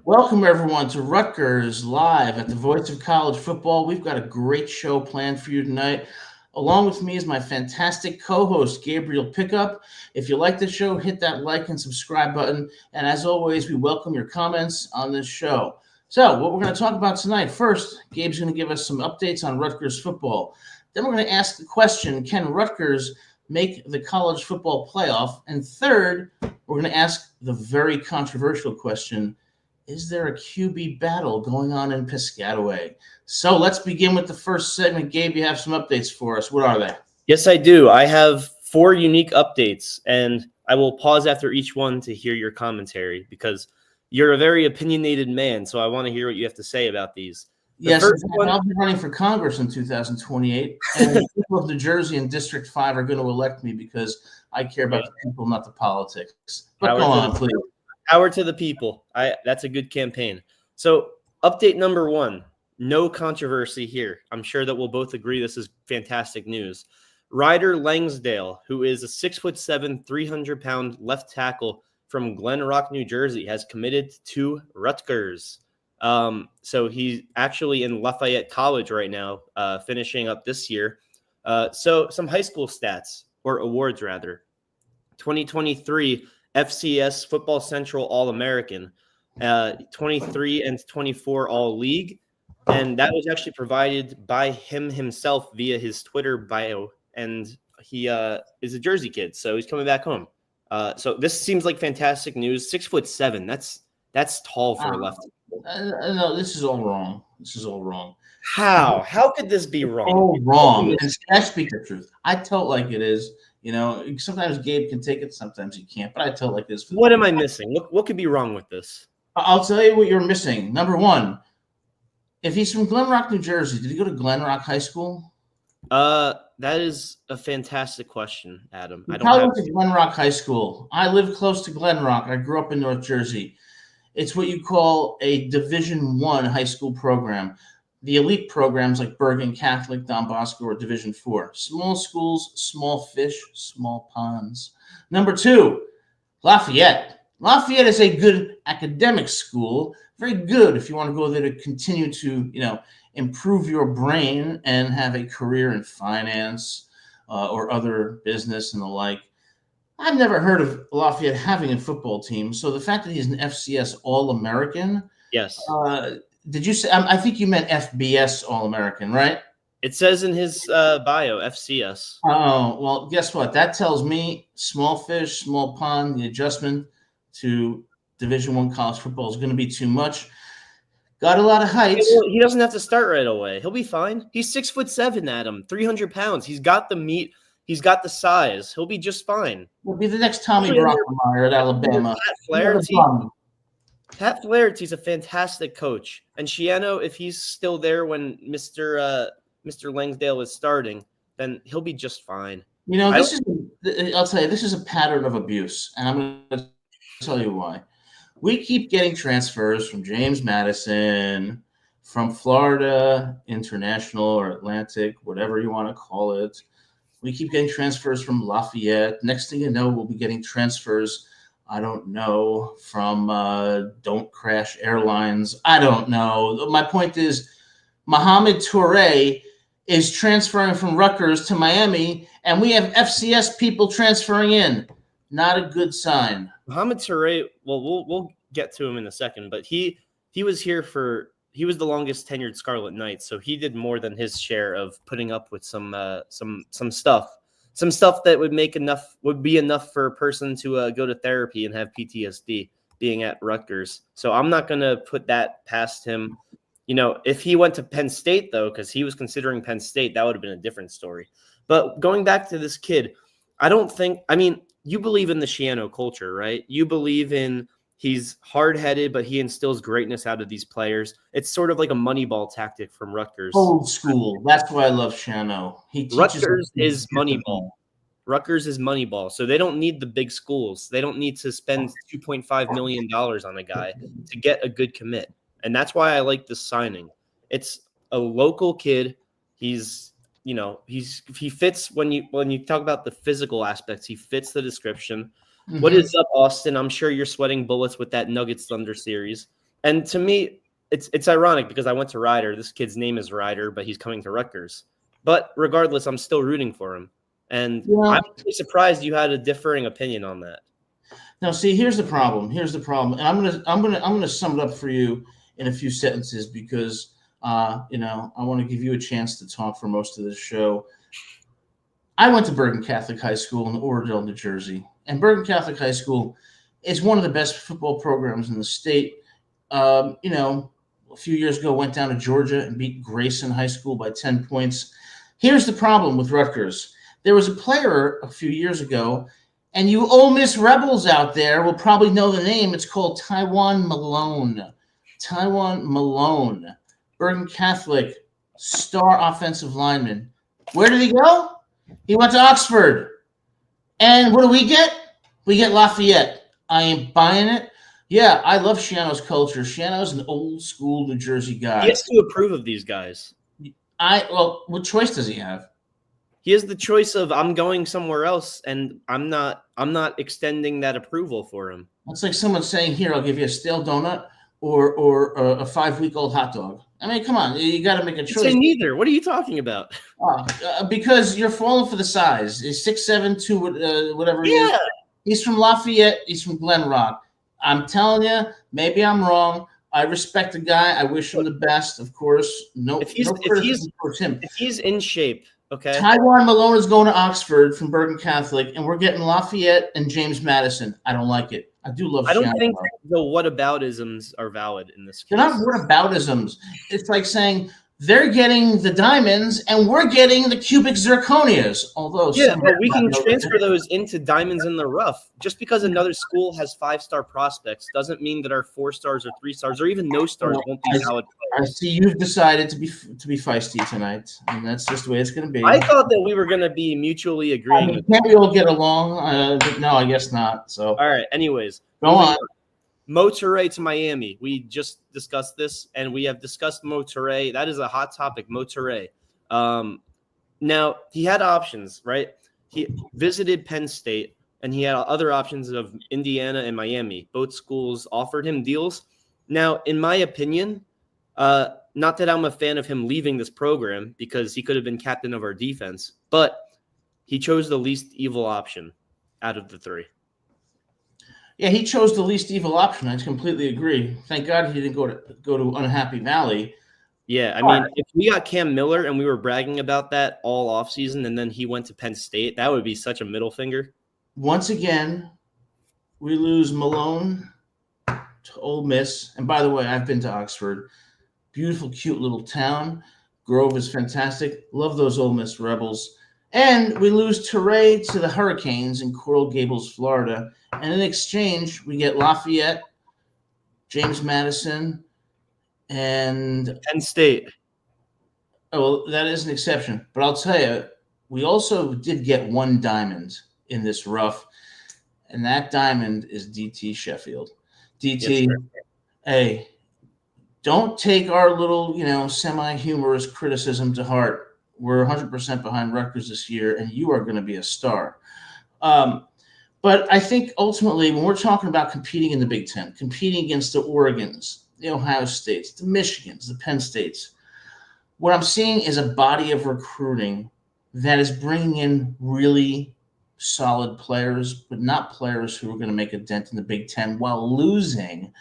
Welcome, everyone, to Rutgers Live at the Voice of College Football. We've got a great show planned for you tonight. Along with me is my fantastic co-host, Gabriel Pickup. If you like the show, hit that like and subscribe button. And as always, we welcome your comments on this show. So what we're going to talk about tonight, first, Gabe's going to give us some updates on Rutgers football. Then we're going to ask the question, can Rutgers make the college football playoff? And third, we're going to ask the very controversial question, is there a QB battle going on in Piscataway? So let's begin with the first segment. Gabe, you have some updates for us. What are they? Yes, I do. I have 4 unique updates, and I will pause after each one to hear your commentary because you're a very opinionated man, so I want to hear what you have to say about these. Yes, I'll be running for Congress in 2028, and the people of New Jersey and District 5 are going to elect me because I care about the people, not the politics. But go on, please. Power to the people. That's a good campaign. So update number 1, no controversy here. I'm sure that we'll both agree this is fantastic news. Ryder Langsdale, who is a 6'7", 300-pound left tackle from Glen Rock, New Jersey, has committed to Rutgers. So he's actually in Lafayette College right now, finishing up this year. So some high school stats, or awards rather. 2023 FCS Football Central All-American, 23 and 24 All-League, and that was actually provided by him himself via his Twitter bio, and he is a Jersey kid, so he's coming back home. So this seems like fantastic news. 6'7", that's tall for a lefty. No, this is all wrong. This is all wrong. How? How could this be wrong? All wrong. I speak the truth. I tell it like it is. You know, sometimes Gabe can take it, sometimes he can't, but I tell it like this. What am I missing? What could be wrong with this? I'll tell you what you're missing. Number 1, if he's from Glen Rock, New Jersey, did he go to Glen Rock High School? That is a fantastic question, Adam. I went to Glen Rock High School. I live close to Glen Rock. I grew up in North Jersey. It's what you call a Division I high school program. The elite programs like Bergen Catholic, Don Bosco, or Division IV. Small schools, small fish, small ponds. Number 2, Lafayette. Lafayette is a good academic school. Very good if you want to go there to continue to, improve your brain and have a career in finance or other business and the like. I've never heard of Lafayette having a football team. So the fact that he's an FCS All-American. Yes. Did you say? I think you meant FBS All-American, right? It says in his bio, FCS. Oh, well, guess what? That tells me small fish, small pond, the adjustment to Division I college football is going to be too much. Got a lot of height. He doesn't have to start right away. He'll be fine. He's 6'7", Adam, 300 pounds. He's got the meat. He's got the size. He'll be just fine. He'll be the next Tommy Brockermeyer at Alabama. Pat Flaherty's a fantastic coach. And Shiano, if he's still there when Mr. Langsdale is starting, then he'll be just fine. I'll tell you, this is a pattern of abuse, and I'm going to tell you why. We keep getting transfers from James Madison, from Florida International or Atlantic, whatever you want to call it. We keep getting transfers from Lafayette. Next thing you know, we'll be getting transfers, I don't know, from Don't Crash Airlines. I don't know. My point is, Mohamed Toure is transferring from Rutgers to Miami, and we have FCS people transferring in. Not a good sign. Mohamed Toure, well, we'll get to him in a second, but he was here he was the longest tenured Scarlet Knight, so he did more than his share of putting up with some stuff that would be enough for a person to go to therapy and have PTSD being at Rutgers. So I'm not going to put that past him. If he went to Penn State, though, because he was considering Penn State, that would have been a different story. But going back to this kid, you believe in the Shiano culture, right? You believe in he's hard-headed, but he instills greatness out of these players. It's sort of like a Moneyball tactic from Rutgers. Old school. That's why I love Shiano. Rutgers is Moneyball. Rutgers is Moneyball. So they don't need the big schools. They don't need to spend $2.5 million on a guy to get a good commit. And that's why I like this signing. It's a local kid. He's he fits when you talk about the physical aspects, he fits the description. Mm-hmm. What is up, Austin? I'm sure you're sweating bullets with that Nuggets Thunder series. And to me, it's ironic because I went to Ryder. This kid's name is Ryder, but he's coming to Rutgers. But regardless, I'm still rooting for him. And I'm really surprised you had a differing opinion on that. Now, see, here's the problem. Here's the problem. And I'm gonna sum it up for you in a few sentences because I want to give you a chance to talk for most of this show. I went to Bergen Catholic High School in Oradell, New Jersey, and Bergen Catholic High School is one of the best football programs in the state. A few years ago, went down to Georgia and beat Grayson High School by 10 points. Here's the problem with Rutgers. There was a player a few years ago, and you Ole Miss Rebels out there will probably know the name. It's called Taiwan Malone. Taiwan Malone, Bergen Catholic, star offensive lineman. Where did he go? He went to Oxford. And what do we get? We get Lafayette. I ain't buying it. Yeah, I love Shiano's culture. Shiano's an old school New Jersey guy. He has to approve of these guys. What choice does he have? He has the choice of I'm going somewhere else, and I'm not extending that approval for him. It's like someone saying, "Here, I'll give you a stale donut or a 5-week-old hot dog." I mean, come on, you got to make a choice. Say neither. What are you talking about? Because you're falling for the size. He's 6'7", 2, whatever. Yeah. He's from Lafayette. He's from Glen Rock. I'm telling you, maybe I'm wrong. I respect the guy. I wish him the best, of course. If he's in shape, okay. Taiwan Malone is going to Oxford from Bergen Catholic, and we're getting Lafayette and James Madison. I don't like it. I do love. I don't think the whataboutisms are valid in this case. They're not whataboutisms. It's like saying they're getting the diamonds and we're getting the cubic zirconias. Although, but we can transfer those into diamonds in the rough. Just because another school has 5-star prospects doesn't mean that our 4 stars or 3 stars or even no stars won't be valid players. I see you've decided to be feisty tonight, and that's just the way it's going to be. I thought that we were going to be mutually agreeing. Can't we all get along? No, I guess not. So, all right. Anyways, go on. Mo Touré to Miami. We just discussed this, and we have discussed Mo Touré. That is a hot topic, Mo Touré. Now, he had options, right? He visited Penn State, and he had other options of Indiana and Miami. Both schools offered him deals. Now, in my opinion, not that I'm a fan of him leaving this program because he could have been captain of our defense, but he chose the least evil option out of the 3. Yeah, he chose the least evil option. I completely agree. Thank God he didn't go to Unhappy Valley. Yeah, I mean, if we got Cam Miller and we were bragging about that all offseason and then he went to Penn State, that would be such a middle finger. Once again, we lose Malone to Ole Miss. And by the way, I've been to Oxford. Beautiful, cute little town. Grove is fantastic. Love those Ole Miss Rebels. And we lose Touré to the Hurricanes in Coral Gables, Florida. And in exchange, we get Lafayette, James Madison, and Penn State. Oh, well, that is an exception. But I'll tell you, we also did get 1 diamond in this rough, and that diamond is DT Sheffield. DT, yes, hey, don't take our little, semi-humorous criticism to heart. We're 100% behind Rutgers this year, and you are going to be a star. But I think ultimately when we're talking about competing in the Big Ten, competing against the Oregons, the Ohio States, the Michigans, the Penn States, what I'm seeing is a body of recruiting that is bringing in really solid players, but not players who are going to make a dent in the Big Ten while losing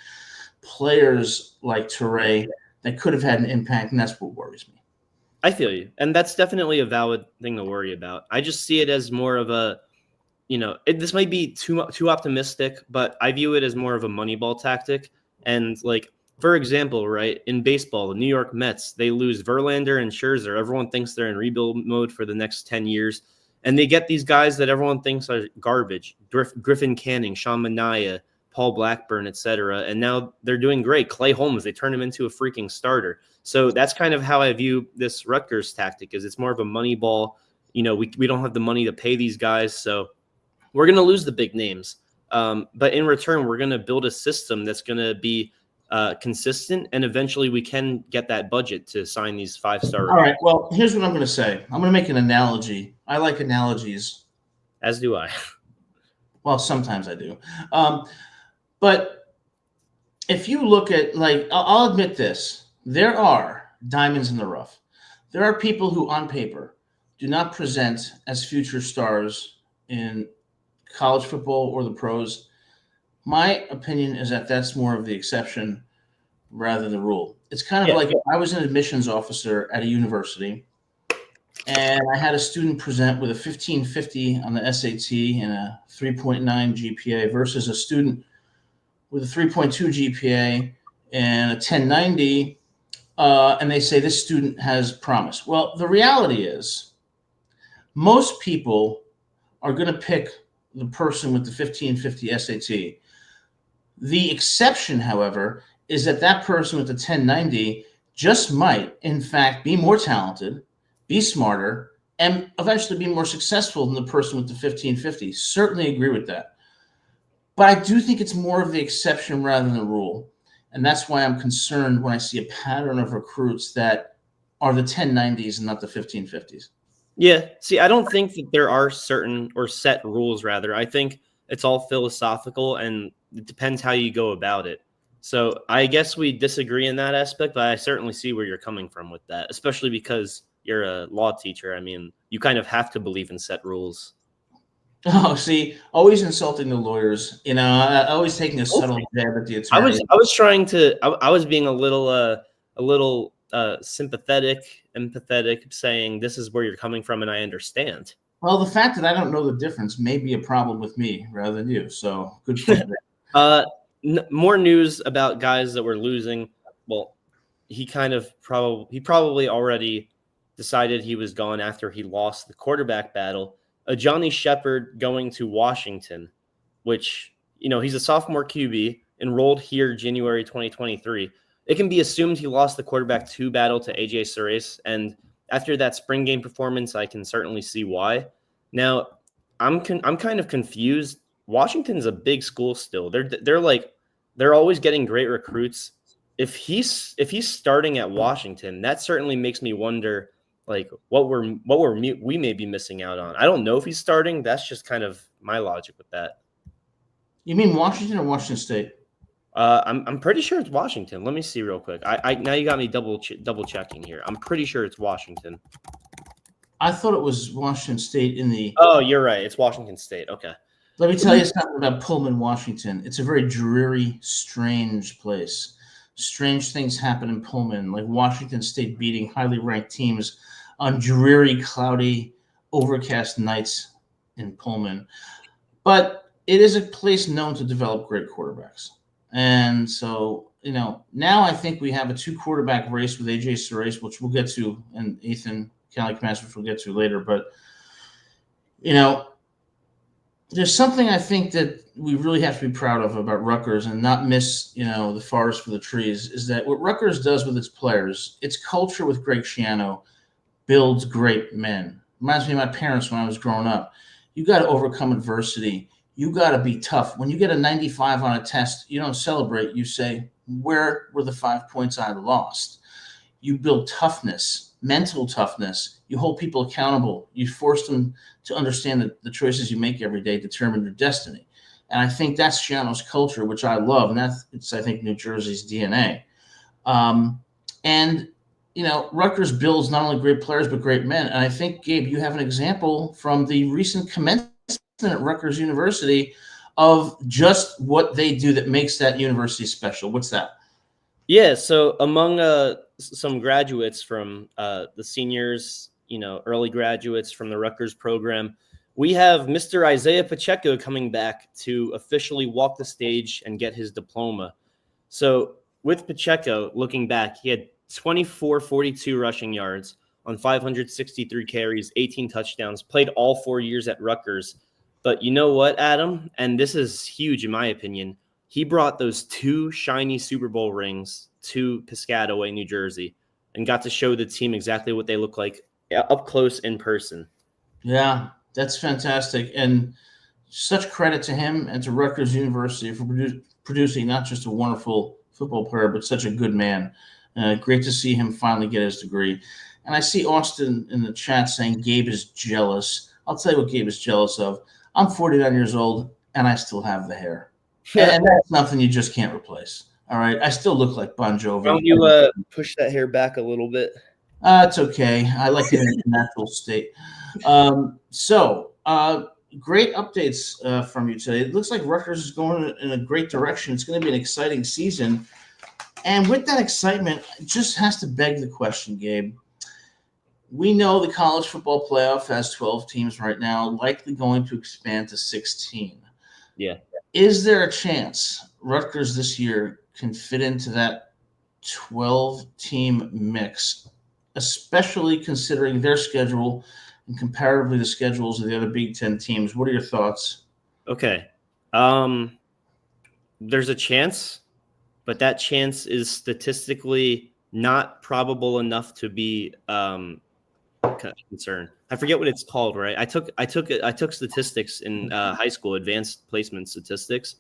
players like Touré that could have had an impact, and that's what worries me. I feel you. And that's definitely a valid thing to worry about. I just see it as more of a, this might be too optimistic, but I view it as more of a Moneyball tactic. And like, for example, right, in baseball, the New York Mets, they lose Verlander and Scherzer. Everyone thinks they're in rebuild mode for the next 10 years. And they get these guys that everyone thinks are garbage. Griffin Canning, Sean Manaea, Paul Blackburn, etc. And now they're doing great. Clay Holmes, they turn him into a freaking starter. So that's kind of how I view this Rutgers tactic, is it's more of a money ball. We don't have the money to pay these guys, so we're going to lose the big names. But in return, we're going to build a system that's going to be consistent, and eventually we can get that budget to sign these 5-star. All right, well, here's what I'm going to say. I'm going to make an analogy. I like analogies. As do I. Well, sometimes I do. But if you look at, like, I'll admit this, there are diamonds in the rough. There are people who, on paper, do not present as future stars in college football or the pros. My opinion is that that's more of the exception rather than the rule. It's kind of Yeah. like if I was an admissions officer at a university and I had a student present with a 1550 on the SAT and a 3.9 GPA versus a student with a 3.2 GPA and a 1090, and they say this student has promise. Well, the reality is most people are going to pick the person with the 1550 SAT. The exception, however, is that that person with the 1090 just might, in fact, be more talented, be smarter, and eventually be more successful than the person with the 1550. Certainly agree with that. But I do think it's more of the exception rather than the rule. And that's why I'm concerned when I see a pattern of recruits that are the 1090s and not the 1550s. Yeah. See, I don't think that there are certain or set rules, rather. I think it's all philosophical and it depends how you go about it. So I guess we disagree in that aspect, but I certainly see where you're coming from with that, especially because you're a law teacher. I mean, you kind of have to believe in set rules. Oh, see, always insulting the lawyers, always taking a subtle jab at the attorneys. I was trying to I was being a little sympathetic, empathetic, saying this is where you're coming from and I understand. Well, the fact that I don't know the difference may be a problem with me rather than you. So good point there. More news about guys that were losing. Well, he probably already decided he was gone after he lost the quarterback battle. Johnny Shepard going to Washington, which, he's a sophomore QB, enrolled here January 2023. It can be assumed he lost the quarterback 2 battle to AJ Surace, and after that spring game performance, I can certainly see why. Now, I'm kind of confused. Washington's a big school still. They're always getting great recruits. If he's starting at Washington, that certainly makes me wonder, like, what we may be missing out on. I don't know if he's starting. That's just kind of my logic with that. You mean Washington or Washington State? I'm pretty sure it's Washington. Let me see real quick. I now you got me double checking here. I'm pretty sure it's Washington. I thought it was Washington State in the. Oh, you're right. It's Washington State. Okay. Let me tell you something about Pullman, Washington. It's a very dreary, strange place. Strange things happen in Pullman, like Washington State beating highly ranked teams on dreary, cloudy, overcast nights in Pullman. But it is a place known to develop great quarterbacks. And so, now I think we have a 2-quarterback race with AJ Surace, which we'll get to, and Ethan Calicamas, which we'll get to later. But, there's something I think that we really have to be proud of about Rutgers and not miss, the forest for the trees, is that what Rutgers does with its players, its culture with Greg Schiano builds great men. Reminds me of my parents when I was growing up. You got to overcome adversity. You got to be tough. When you get a 95 on a test, you don't celebrate. You say, where were the 5 points I lost? You build toughness, mental toughness. You hold people accountable. You force them to understand that the choices you make every day determine your destiny. And I think that's Schiano's culture, which I love. And it's, I think, New Jersey's DNA. Rutgers builds not only great players, but great men. And I think, Gabe, you have an example from the recent commencement at Rutgers University of just what they do that makes that university special. What's that? Yeah, so among some graduates from the seniors, early graduates from the Rutgers program, we have Mr. Isaiah Pacheco coming back to officially walk the stage and get his diploma. So with Pacheco, looking back, he had 42 rushing yards on 563 carries, 18 touchdowns, played all 4 years at Rutgers. But you know what, Adam? And this is huge in my opinion. He brought those 2 shiny Super Bowl rings to Piscataway, New Jersey, and got to show the team exactly what they look like up close in person. Yeah, that's fantastic. And such credit to him and to Rutgers University for producing not just a wonderful football player, but such a good man. Great to see him finally get his degree. And I see Austin in the chat saying Gabe is jealous. I'll tell you what Gabe is jealous of. I'm 49 years old, and I still have the hair. And that's nothing you just can't replace. All right. I still look like Bon Jovi. Why don't you push that hair back a little bit? It's okay. I like it in its natural state. Great updates from you today. It looks like Rutgers is going in a great direction. It's going to be an exciting season. And with that excitement, it just has to beg the question, Gabe. We know the college football playoff has 12 teams right now, likely going to expand to 16. Yeah. Is there a chance Rutgers this year can fit into that 12-team mix, especially considering their schedule and comparatively the schedules of the other Big Ten teams? What are your thoughts? Okay. There's a chance, but that chance is statistically not probable enough to be concerned. I forget what it's called, right? I took statistics in high school, advanced placement statistics.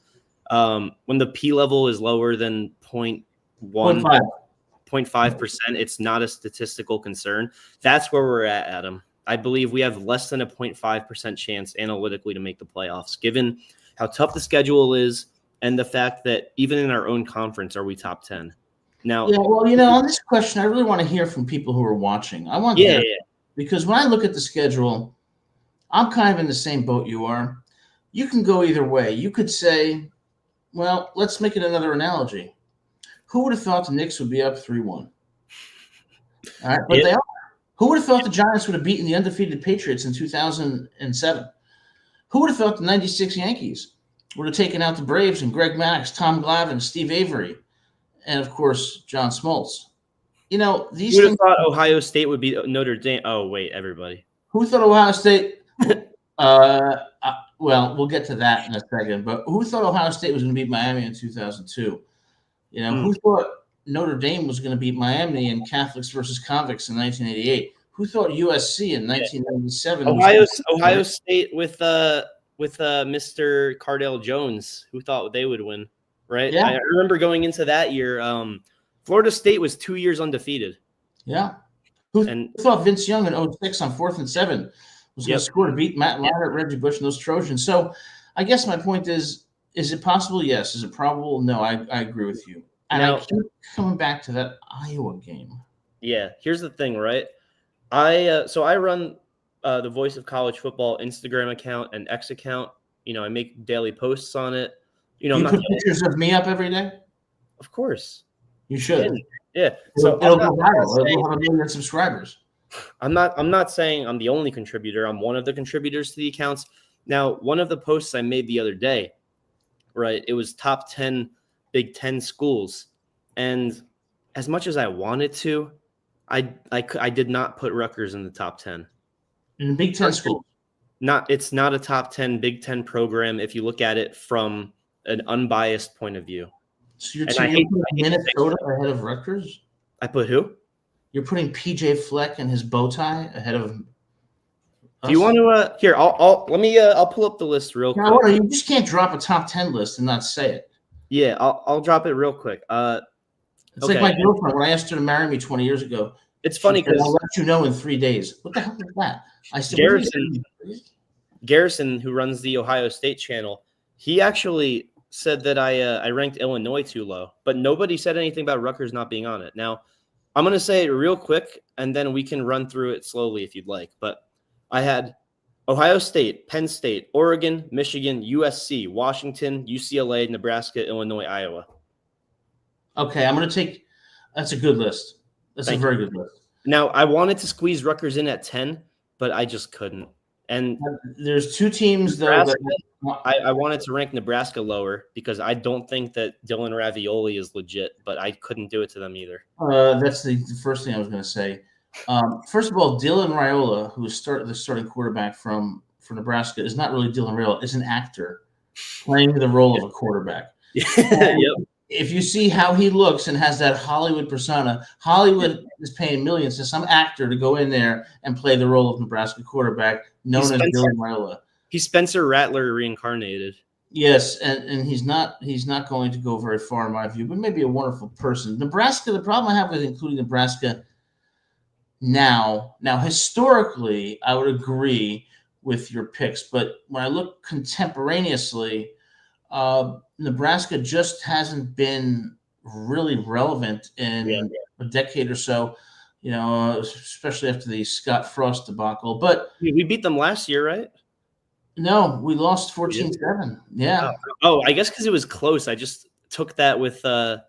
When the P level is lower than 0.5%, it's not a statistical concern. That's where we're at, Adam. I believe we have less than a 0.5% chance analytically to make the playoffs, given how tough the schedule is and the fact that even in our own conference, are we top 10? Now, yeah, well, on this question, I really want to hear from people who are watching. I want because when I look at the schedule, I'm kind of in the same boat you are. You can go either way. You could say, well, let's make it another analogy. Who would have thought the Knicks would be up 3-1? All right, but they are. Who would have thought the Giants would have beaten the undefeated Patriots in 2007? Who would have thought the 96 Yankees would have taken out the Braves and Greg Maddux, Tom Glavine, Steve Avery, and, of course, John Smoltz? These things. Who would have thought Ohio State would be Notre Dame? Oh, wait, everybody. Who thought Ohio State? Well, we'll get to that in a second. But who thought Ohio State was going to beat Miami in 2002? Who thought Notre Dame was going to beat Miami in Catholics versus Convicts in 1988? Who thought USC in 1997? Ohio State with Mr. Cardale Jones. Who thought they would win? Right. Yeah. I remember going into that year. Florida State was 2 years undefeated. Yeah. Who thought Vince Young in 2006 on 4th and 7 was going to score to beat Matt Leinart, Reggie Bush, and those Trojans? So I guess my point is it possible? Yes. Is it probable? No, I agree with you. And I keep coming back to that Iowa game. Yeah. Here's the thing, right? I run the Voice of College Football Instagram account and X account. I make daily posts on it. You put pictures of me up every day? Of course. You should. Yeah. So it'll go viral. It'll have 1 million subscribers. I'm not saying I'm the only contributor. I'm one of the contributors to the accounts. Now, one of the posts I made the other day, right, it was top 10 Big Ten schools. And as much as I wanted to, I did not put Rutgers in the top 10. In the Big Ten schools? It's not a top 10 Big Ten program if you look at it from an unbiased point of view. So you're putting Minnesota ahead of Rutgers? I put who? You're putting PJ Fleck and his bow tie ahead of us? Do you want to here, I'll pull up the list real quick. No, you just can't drop a top 10 list and not say it. Yeah, I'll drop it real quick. It's like my girlfriend when I asked her to marry me 20 years ago. It's funny because I'll let you know in 3 days. What the hell is that? I said, Garrison, who runs the Ohio State channel, he actually said that I ranked Illinois too low, but nobody said anything about Rutgers not being on it. Now, I'm going to say it real quick, and then we can run through it slowly if you'd like. But I had Ohio State, Penn State, Oregon, Michigan, USC, Washington, UCLA, Nebraska, Illinois, Iowa. Okay, I'm going to take – that's a good list. That's a very good list. Now, I wanted to squeeze Rutgers in at 10, but I just couldn't. And there's 2 teams, though. I wanted to rank Nebraska lower because I don't think that Dylan Ravioli is legit, but I couldn't do it to them either. That's the first thing I was going to say. First of all, Dylan Raiola, who is the starting quarterback for Nebraska, is not really Dylan Raiola. It's an actor playing the role of a quarterback. Yep. If you see how he looks and has that Hollywood persona, Hollywood is paying millions to some actor to go in there and play the role of Nebraska quarterback known as Dylan Raiola. He's Spencer Rattler reincarnated. Yes, and he's not going to go very far in my view, but maybe a wonderful person. Nebraska, the problem I have with including Nebraska now historically, I would agree with your picks, but when I look contemporaneously, Nebraska just hasn't been really relevant in a decade or so, especially after the Scott Frost debacle. But we beat them last year, right? No, we lost 14-7. Yeah. Oh, I guess because it was close. I just took that with I'm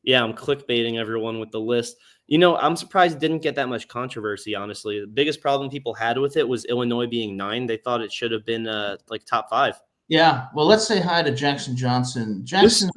clickbaiting everyone with the list. I'm surprised it didn't get that much controversy, honestly. The biggest problem people had with it was Illinois being 9. They thought it should have been like top 5. Yeah. Well, let's say hi to Jackson Johnson. Jackson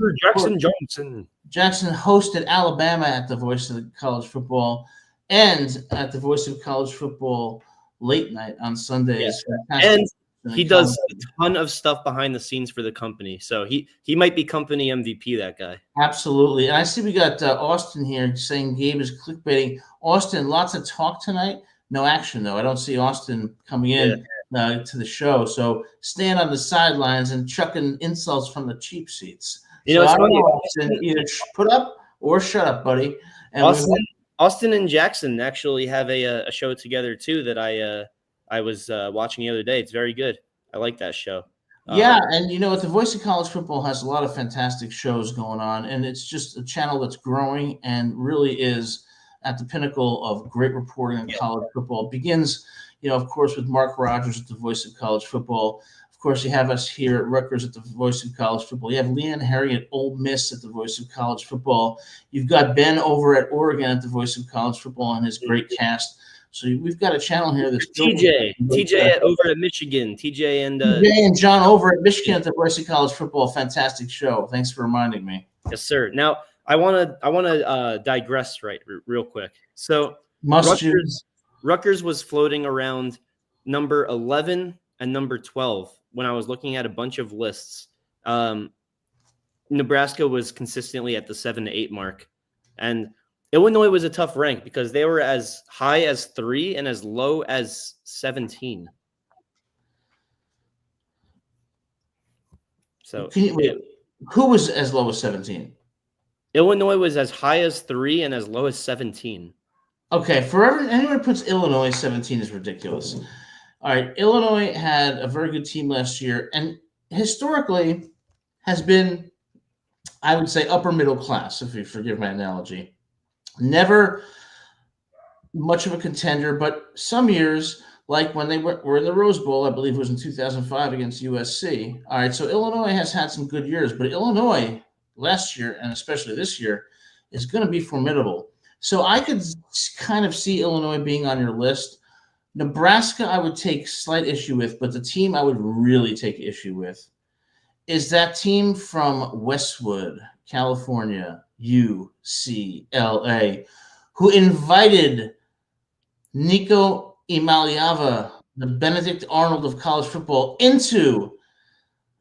Johnson. Jackson hosted Alabama at the Voice of College Football and at the Voice of College Football late night on Sundays. Yeah. And he does a ton of stuff behind the scenes for the company. So he might be company MVP, that guy. Absolutely. And I see we got Austin here saying Gabe is clickbaiting. Austin, lots of talk tonight. No action, though. I don't see Austin coming in to the show. So stand on the sidelines and chucking insults from the cheap seats. So it's funny. Austin, either put up or shut up, buddy. And Austin and Jackson actually have a show together, too, that I was watching the other day. It's very good. I like that show. Yeah, and the Voice of College Football has a lot of fantastic shows going on, and it's just a channel that's growing and really is at the pinnacle of great reporting on college football. It begins, of course, with Mark Rogers at the Voice of College Football. Of course, you have us here at Rutgers at the Voice of College Football. You have Leanne Harry at Ole Miss at the Voice of College Football. You've got Ben over at Oregon at the Voice of College Football and his great cast. So we've got a channel here that's TJ over at Michigan. TJ and John over at Michigan at the Voice of College Football. Fantastic show. Thanks for reminding me. Yes, sir. Now I want to digress real quick. So Rutgers was floating around number 11 and number 12 when I was looking at a bunch of lists. Nebraska was consistently at the 7 to 8 mark, and Illinois was a tough rank because they were as high as 3 and as low as 17. So who was as low as 17? Illinois was as high as 3 and as low as 17. Okay, anyone who puts Illinois 17 is ridiculous. All right, Illinois had a very good team last year and historically has been, I would say, upper middle class, if you forgive my analogy. Never much of a contender, but some years, like when they were in the Rose Bowl, I believe it was in 2005 against USC. All right, so Illinois has had some good years, but Illinois last year, and especially this year, is going to be formidable. So I could kind of see Illinois being on your list. Nebraska, I would take slight issue with, but the team I would really take issue with is that team from Westwood, California, UCLA, who invited Nico Imaliava, the Benedict Arnold of college football, into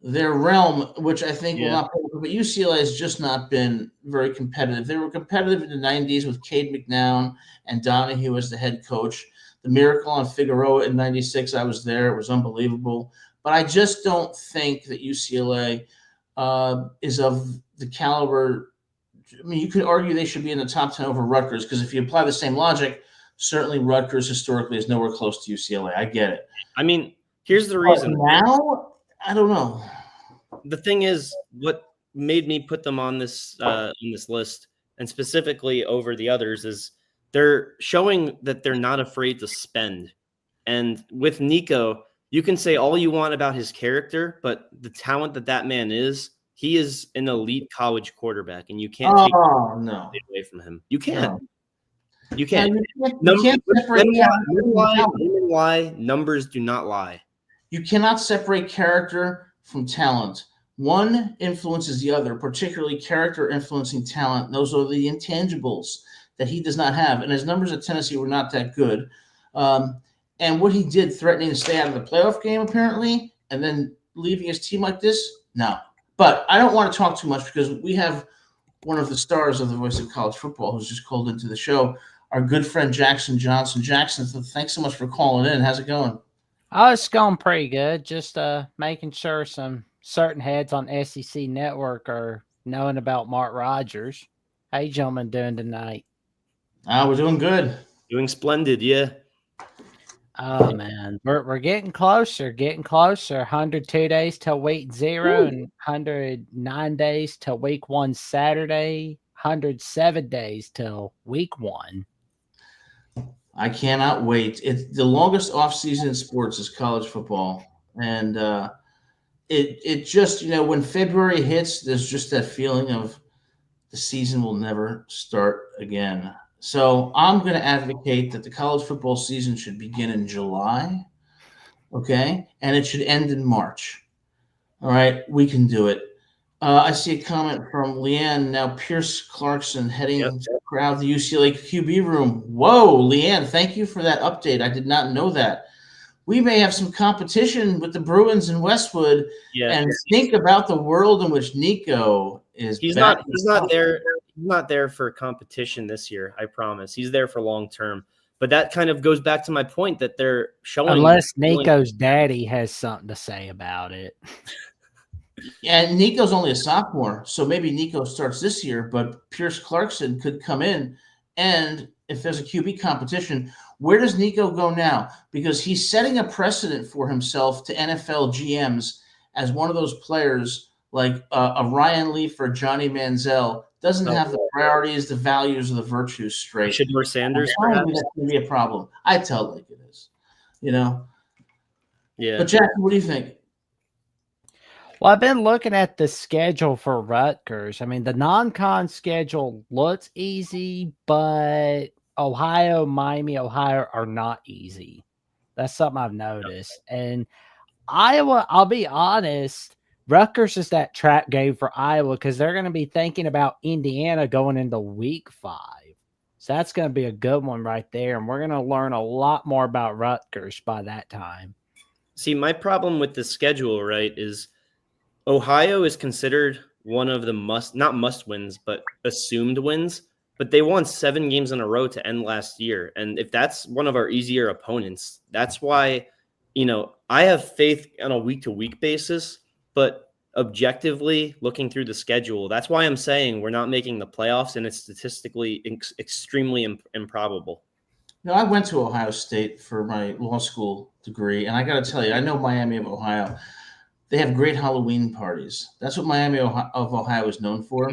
their realm, which I think will not. But UCLA has just not been very competitive. They were competitive in the 90s with Cade McNown and Donahue as the head coach. The Miracle on Figueroa in 96, I was there. It was unbelievable. But I just don't think that UCLA is of the caliber. I mean, you could argue they should be in the top 10 over Rutgers because if you apply the same logic, certainly Rutgers historically is nowhere close to UCLA. I get it. I mean, here's the reason. Now, I don't know. The thing is, what made me put them on this list, and specifically over the others, is they're showing that they're not afraid to spend. And with Nico, you can say all you want about his character, but the talent that man is, he is an elite college quarterback, and you can't take it away from him. You can't. No. You can't. You can't separate why numbers do not lie. You cannot separate character from talent. One influences the other, particularly character influencing talent. Those are the intangibles that he does not have. And his numbers at Tennessee were not that good. And what he did, threatening to stay out of the playoff game, apparently, and then leaving his team like this, no. But I don't want to talk too much because we have one of the stars of the Voice of College Football who's just called into the show, our good friend Jackson Johnson. Jackson, thanks so much for calling in. How's it going? Oh, it's going pretty good. Just making sure some certain heads on SEC Network are knowing about Mark Rogers. How you gentlemen doing tonight? We're doing good. Doing splendid, yeah. Oh, man. We're getting closer, 102 days till week 0 and 109 days till week 1 Saturday, 107 days till week 1. I cannot wait. It's the longest off season in sports is college football, and it just when February hits, there's just that feeling of the season will never start again. So I'm going to advocate that the college football season should begin in July, okay, and it should end in March. All right, we can do it. I see a comment from Leanne. Now Pierce Clarkson heading Yep. to the crowd, the UCLA QB room. Whoa, Leanne, thank you for that update. I did not know that. We may have some competition with the Bruins in Westwood. Yeah, And think about the world in which Nico is. he's not there. He's not there for competition this year. I promise. He's there for long term. But that kind of goes back to my point that they're showing. Unless Nico's daddy has something to say about it. And Nico's only a sophomore, so maybe Nico starts this year, but Pierce Clarkson could come in. And if there's a QB competition, where does Nico go now? Because he's setting a precedent for himself to NFL GMs as one of those players like a Ryan Leaf or Johnny Manziel doesn't have the priorities, the values, or the virtues straight. Shedeur Sanders, perhaps. That's going to be a problem. I tell it like it is, Yeah. But Jackson, what do you think? Well, I've been looking at the schedule for Rutgers. I mean, the non-con schedule looks easy, but Ohio, Miami, Ohio are not easy. That's something I've noticed. And Iowa, I'll be honest, Rutgers is that trap game for Iowa because they're going to be thinking about Indiana going into week 5. So that's going to be a good one right there. And we're going to learn a lot more about Rutgers by that time. See, my problem with the schedule, right, is Ohio is considered one of the not must wins, but assumed wins. But they won 7 games in a row to end last year. And if that's one of our easier opponents, that's why, I have faith on a week-to-week basis. But objectively, looking through the schedule, that's why I'm saying we're not making the playoffs, and it's statistically extremely improbable. I went to Ohio State for my law school degree, and I got to tell you, I know Miami of Ohio. They have great Halloween parties. That's what Miami of Ohio is known for.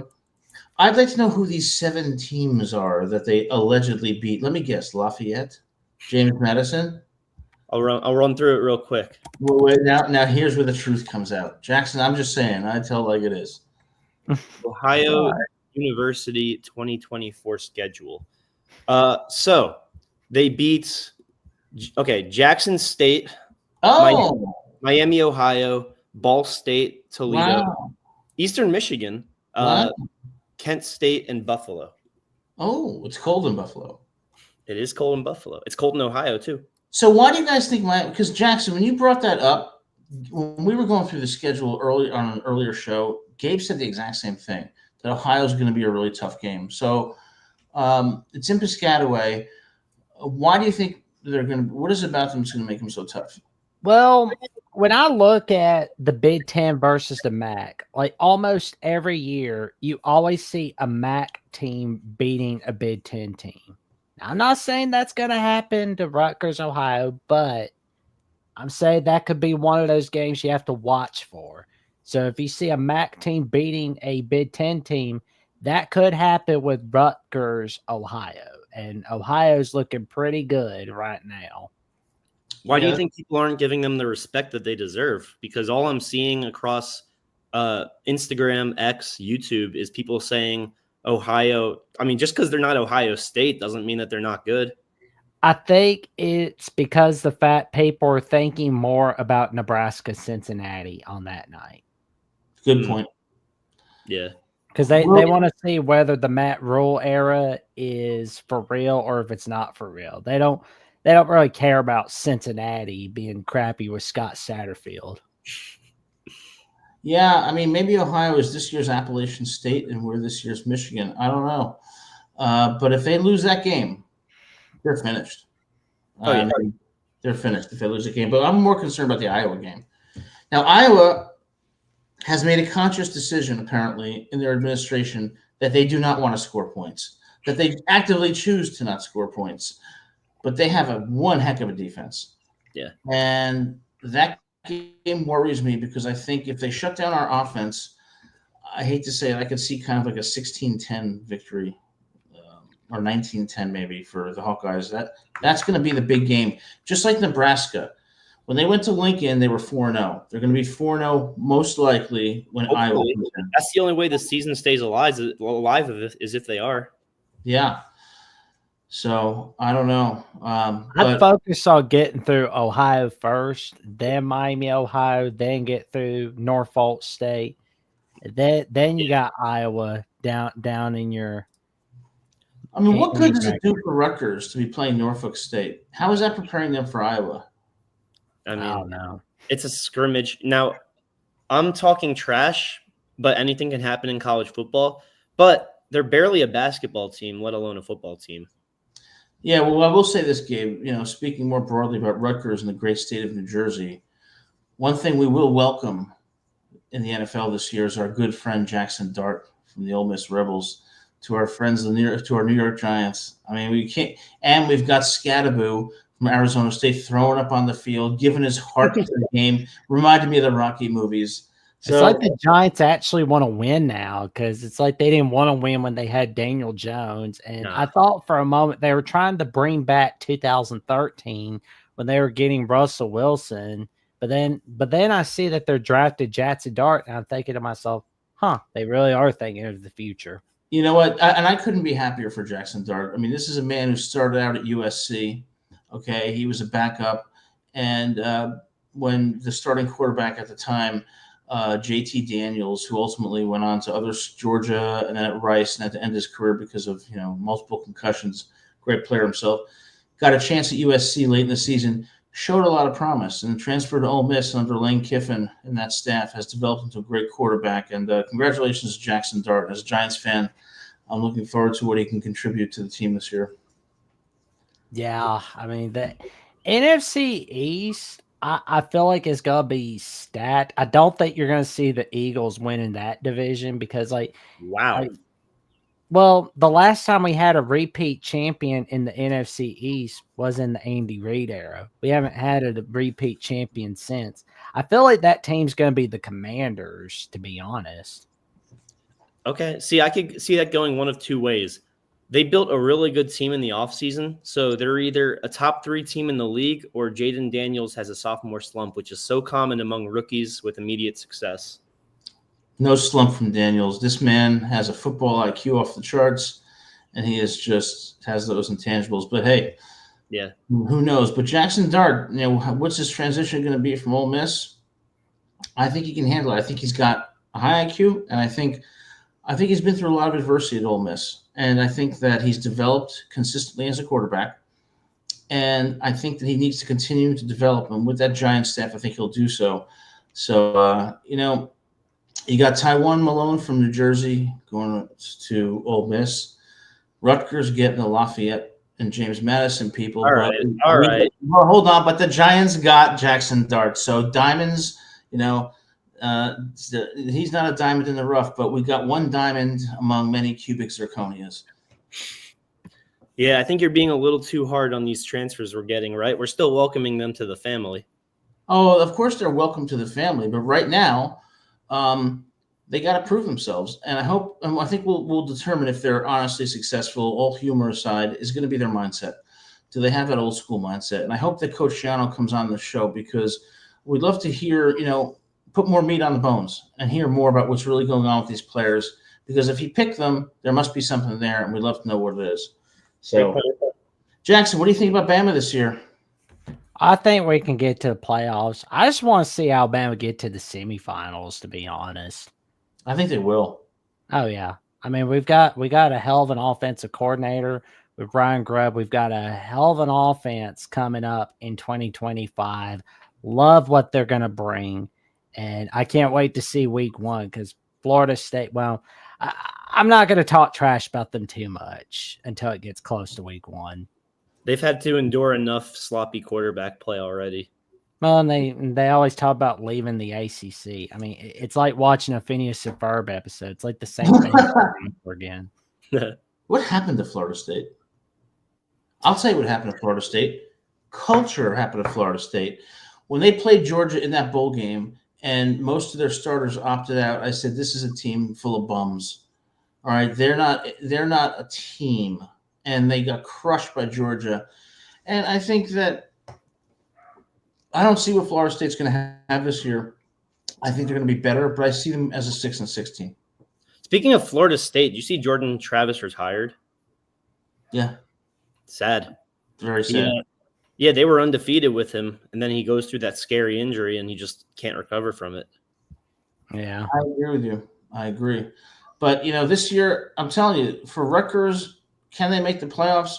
I'd like to know who these 7 teams are that they allegedly beat. Let me guess: Lafayette, James Madison. I'll run through it real quick. Well, wait, now here's where the truth comes out. Jackson, I'm just saying. I tell it like it is. Ohio University 2024 schedule. So they beat Jackson State, Miami, Ohio, Ball State, Toledo, Eastern Michigan, Kent State, and Buffalo. Oh, it's cold in Buffalo. It is cold in Buffalo. It's cold in Ohio too. So why do you guys think because Jackson, when you brought that up, when we were going through the schedule early on an earlier show, Gabe said the exact same thing, that Ohio's going to be a really tough game. So it's in Piscataway. Why do you think what is it about them that's going to make them so tough? Well, when I look at the Big Ten versus the MAC, like almost every year, you always see a MAC team beating a Big Ten team. Now, I'm not saying that's going to happen to Rutgers, Ohio, but I'm saying that could be one of those games you have to watch for. So if you see a MAC team beating a Big Ten team, that could happen with Rutgers, Ohio. And Ohio's looking pretty good right now. Why do you think people aren't giving them the respect that they deserve? Because all I'm seeing across Instagram, X, YouTube is people saying Ohio. I mean, just because they're not Ohio State doesn't mean that they're not good. I think it's because the fat people are thinking more about Nebraska, Cincinnati on that night. Good point. Yeah. Because they want to see whether the Matt Rule era is for real or if it's not for real. They don't really care about Cincinnati being crappy with Scott Satterfield. Yeah, I mean, maybe Ohio is this year's Appalachian State and we're this year's Michigan. I don't know. But if they lose that game, they're finished. They're finished if they lose the game. But I'm more concerned about the Iowa game. Now, Iowa has made a conscious decision, apparently, in their administration that they do not want to score points, that they actively choose to not score points. But they have one heck of a defense. Yeah. And that game worries me because I think if they shut down our offense, I hate to say it, I could see kind of like a 16-10 victory, or 19-10 maybe for the Hawkeyes. That's going to be the big game, just like Nebraska. When they went to Lincoln, they were 4-0. They're going to be 4-0 most likely when Iowa Hopefully. comes in. That's the only way the season stays alive is if they are. Yeah. So I don't know. I'd But focus on getting through Ohio first, then Miami, Ohio, then get through Norfolk State. Then you got Iowa down in your. I mean, what good in does your it do for Rutgers to be playing Norfolk State? How is that preparing them for Iowa? I I mean, don't know. it's a scrimmage. Now, I'm talking trash, but anything can happen in college football. But they're barely a basketball team, let alone a football team. Yeah, well, I will say this, Gabe. Speaking more broadly about Rutgers and the great state of New Jersey, one thing we will welcome in the NFL this year is our good friend Jackson Dart from the Ole Miss Rebels to our friends to our New York Giants. I mean, we can't, and we've got Scattaboo from Arizona State throwing up on the field, giving his heart to the game. Reminded me of the Rocky movies. It's like the Giants actually want to win now, because it's like they didn't want to win when they had Daniel Jones. And I thought for a moment they were trying to bring back 2013 when they were getting Russell Wilson. But then I see that they're drafted Jackson Dart, and I'm thinking to myself, they really are thinking of the future. You know what? I couldn't be happier for Jackson Dart. I mean, this is a man who started out at USC. Okay, he was a backup, and when the starting quarterback at the time, JT Daniels, who ultimately went on to Georgia and then at Rice and had to end his career because of multiple concussions, great player himself, got a chance at USC late in the season, showed a lot of promise, and transferred to Ole Miss under Lane Kiffin and that staff has developed into a great quarterback. And congratulations to Jackson Dart. As a Giants fan, I'm looking forward to what he can contribute to the team this year. Yeah, I mean, the NFC East, I feel like it's going to be stacked. I don't think you're going to see the Eagles winning that division because, wow. Well, the last time we had a repeat champion in the NFC East was in the Andy Reid era. We haven't had a repeat champion since. I feel like that team's going to be the Commanders, to be honest. Okay. See, I could see that going one of two ways. They built a really good team in the offseason, so they're either a top 3 team in the league or Jaden Daniels has a sophomore slump, which is so common among rookies with immediate success. No slump from Daniels. This man has a football IQ off the charts, and he has those intangibles. But hey, yeah, who knows? But Jackson Dart, what's his transition going to be from Ole Miss? I think he can handle it. I think he's got a high IQ, and I think he's been through a lot of adversity at Ole Miss, and I think that he's developed consistently as a quarterback, and I think that he needs to continue to develop. And with that Giant staff, I think he'll do so. So, you got Tywan Malone from New Jersey going to Ole Miss. Rutgers getting the Lafayette and James Madison people. All right. Well, hold on, but the Giants got Jackson Dart. So diamonds, he's not a diamond in the rough, but we got one diamond among many cubic zirconias. Yeah, I think you're being a little too hard on these transfers we're getting, right? We're still welcoming them to the family. Oh, of course they're welcome to the family, but right now, they got to prove themselves, and I think we'll determine if they're honestly successful. All humor aside, is going to be their mindset. Do they have that old school mindset? And I hope that Coach Shiano comes on the show because we'd love to hear, put more meat on the bones and hear more about what's really going on with these players. Because if he picked them, there must be something there, and we'd love to know what it is. So, Jackson, what do you think about Bama this year? I think we can get to the playoffs. I just want to see Alabama get to the semifinals, to be honest. I think they will. Oh, yeah. I mean, we got a hell of an offensive coordinator with Brian Grubb. We've got a hell of an offense coming up in 2025. Love what they're going to bring. And I can't wait to see week 1 because Florida State, well, I'm not going to talk trash about them too much until it gets close to week 1. They've had to endure enough sloppy quarterback play already. Well, and they always talk about leaving the ACC. I mean, it's like watching a Phineas and Ferb episode. It's like the same thing over again. What happened to Florida State? I'll tell you what happened to Florida State. Culture happened to Florida State. When they played Georgia in that bowl game and most of their starters opted out, I said, this is a team full of bums. All right, they're not a team, and they got crushed by Georgia. And I think that I don't see what Florida State's going to have this year. I think they're going to be better, but I see them as a 6-6 team. Speaking of Florida State, you see Jordan Travis retired? Yeah. Sad. Very sad. Yeah, they were undefeated with him, and then he goes through that scary injury, and he just can't recover from it. Yeah. I agree with you. I agree. But, this year, I'm telling you, for Rutgers, can they make the playoffs?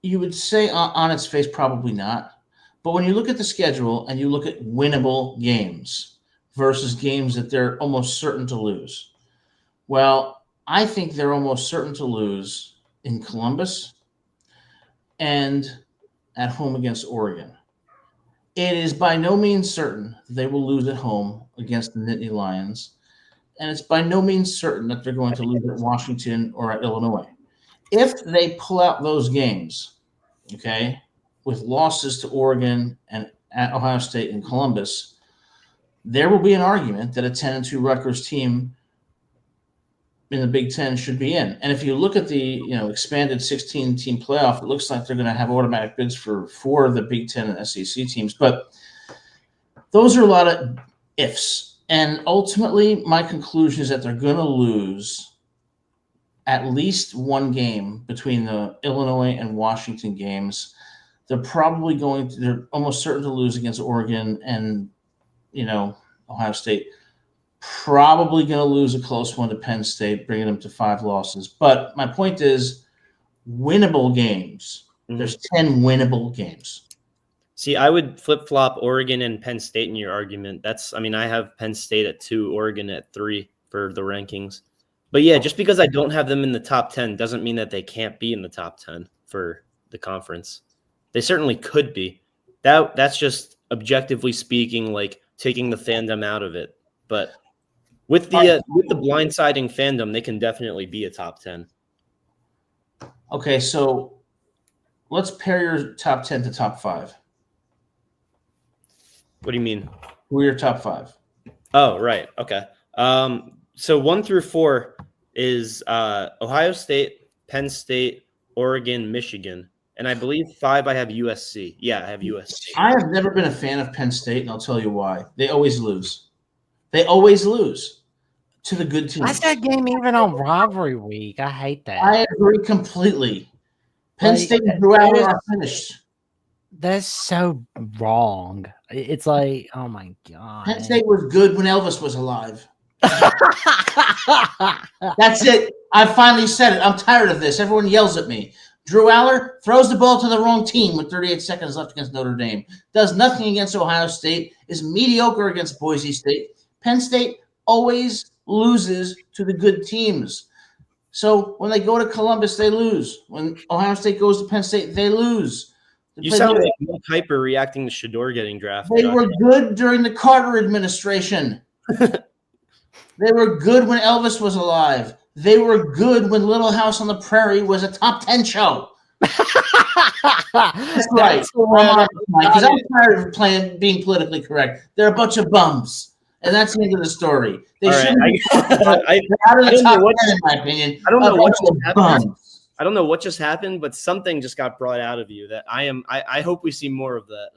You would say on its face, probably not. But when you look at the schedule and you look at winnable games versus games that they're almost certain to lose, well, I think they're almost certain to lose in Columbus and at home against Oregon. It is by no means certain they will lose at home against the Nittany Lions, and it's by no means certain that they're going to lose at Washington or at Illinois. If they pull out those games, okay, with losses to Oregon and at Ohio State and Columbus, there will be an argument that a 10-2 Rutgers team in the Big Ten should be in. And if you look at the expanded 16-team playoff, it looks like they're going to have automatic bids for 4 of the Big Ten and SEC teams. But those are a lot of ifs. And ultimately, my conclusion is that they're going to lose at least one game between the Illinois and Washington games. They're almost certain to lose against Oregon and, Ohio State. Probably going to lose a close one to Penn State, bringing them to 5 losses. But my point is, winnable games. Mm-hmm. There's 10 winnable games. See, I would flip-flop Oregon and Penn State in your argument. I have Penn State at 2, Oregon at 3 for the rankings. But yeah, just because I don't have them in the top 10 doesn't mean that they can't be in the top 10 for the conference. They certainly could be. That's just objectively speaking, like taking the fandom out of it. But with the blindsiding fandom, they can definitely be a top 10. Okay, so let's pair your top 10 to top 5. What do you mean? Who are your top 5? Oh, right. Okay. So 1 through 4 is Ohio State, Penn State, Oregon, Michigan. And I believe 5, I have USC. Yeah, I have USC. I have never been a fan of Penn State, and I'll tell you why. They always lose. They always lose to the good teams. That's that game even on rivalry week. I hate that. I agree completely. Penn State and Drew Allen are finished. That's so wrong. It's like, oh my God. Penn State was good when Elvis was alive. That's it. I finally said it. I'm tired of this. Everyone yells at me. Drew Allen throws the ball to the wrong team with 38 seconds left against Notre Dame. Does nothing against Ohio State. Is mediocre against Boise State. Penn State always loses to the good teams. So when they go to Columbus, they lose. When Ohio State goes to Penn State, they lose. You sound like Mel Kiper reacting to Shedeur getting drafted. They were good during the Carter administration. They were good when Elvis was alive. They were good when Little House on the Prairie was a top 10 show. That's right. Because I'm tired of being politically correct. They're a bunch of bums. And that's the end of the story. They shouldn't be out of the top 10, in my opinion. I don't know what just happened. I don't know what just happened, but something just got brought out of you that I hope we see more of that.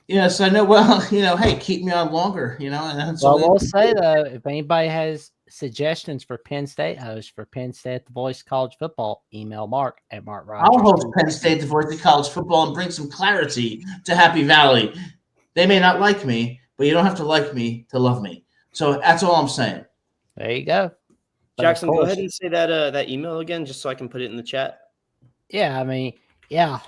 Yes, I know. Well, hey, keep me on longer, And that's well, I will say, though, if anybody has suggestions for Penn State hosts for Penn State The Voice College Football, email Mark at MarkRogersTV. I'll host Penn State The Voice of College Football and bring some clarity to Happy Valley. They may not like me, but you don't have to like me to love me. So that's all I'm saying. There you go. Jackson, go ahead and say that email again, just so I can put it in the chat. Yeah, yeah.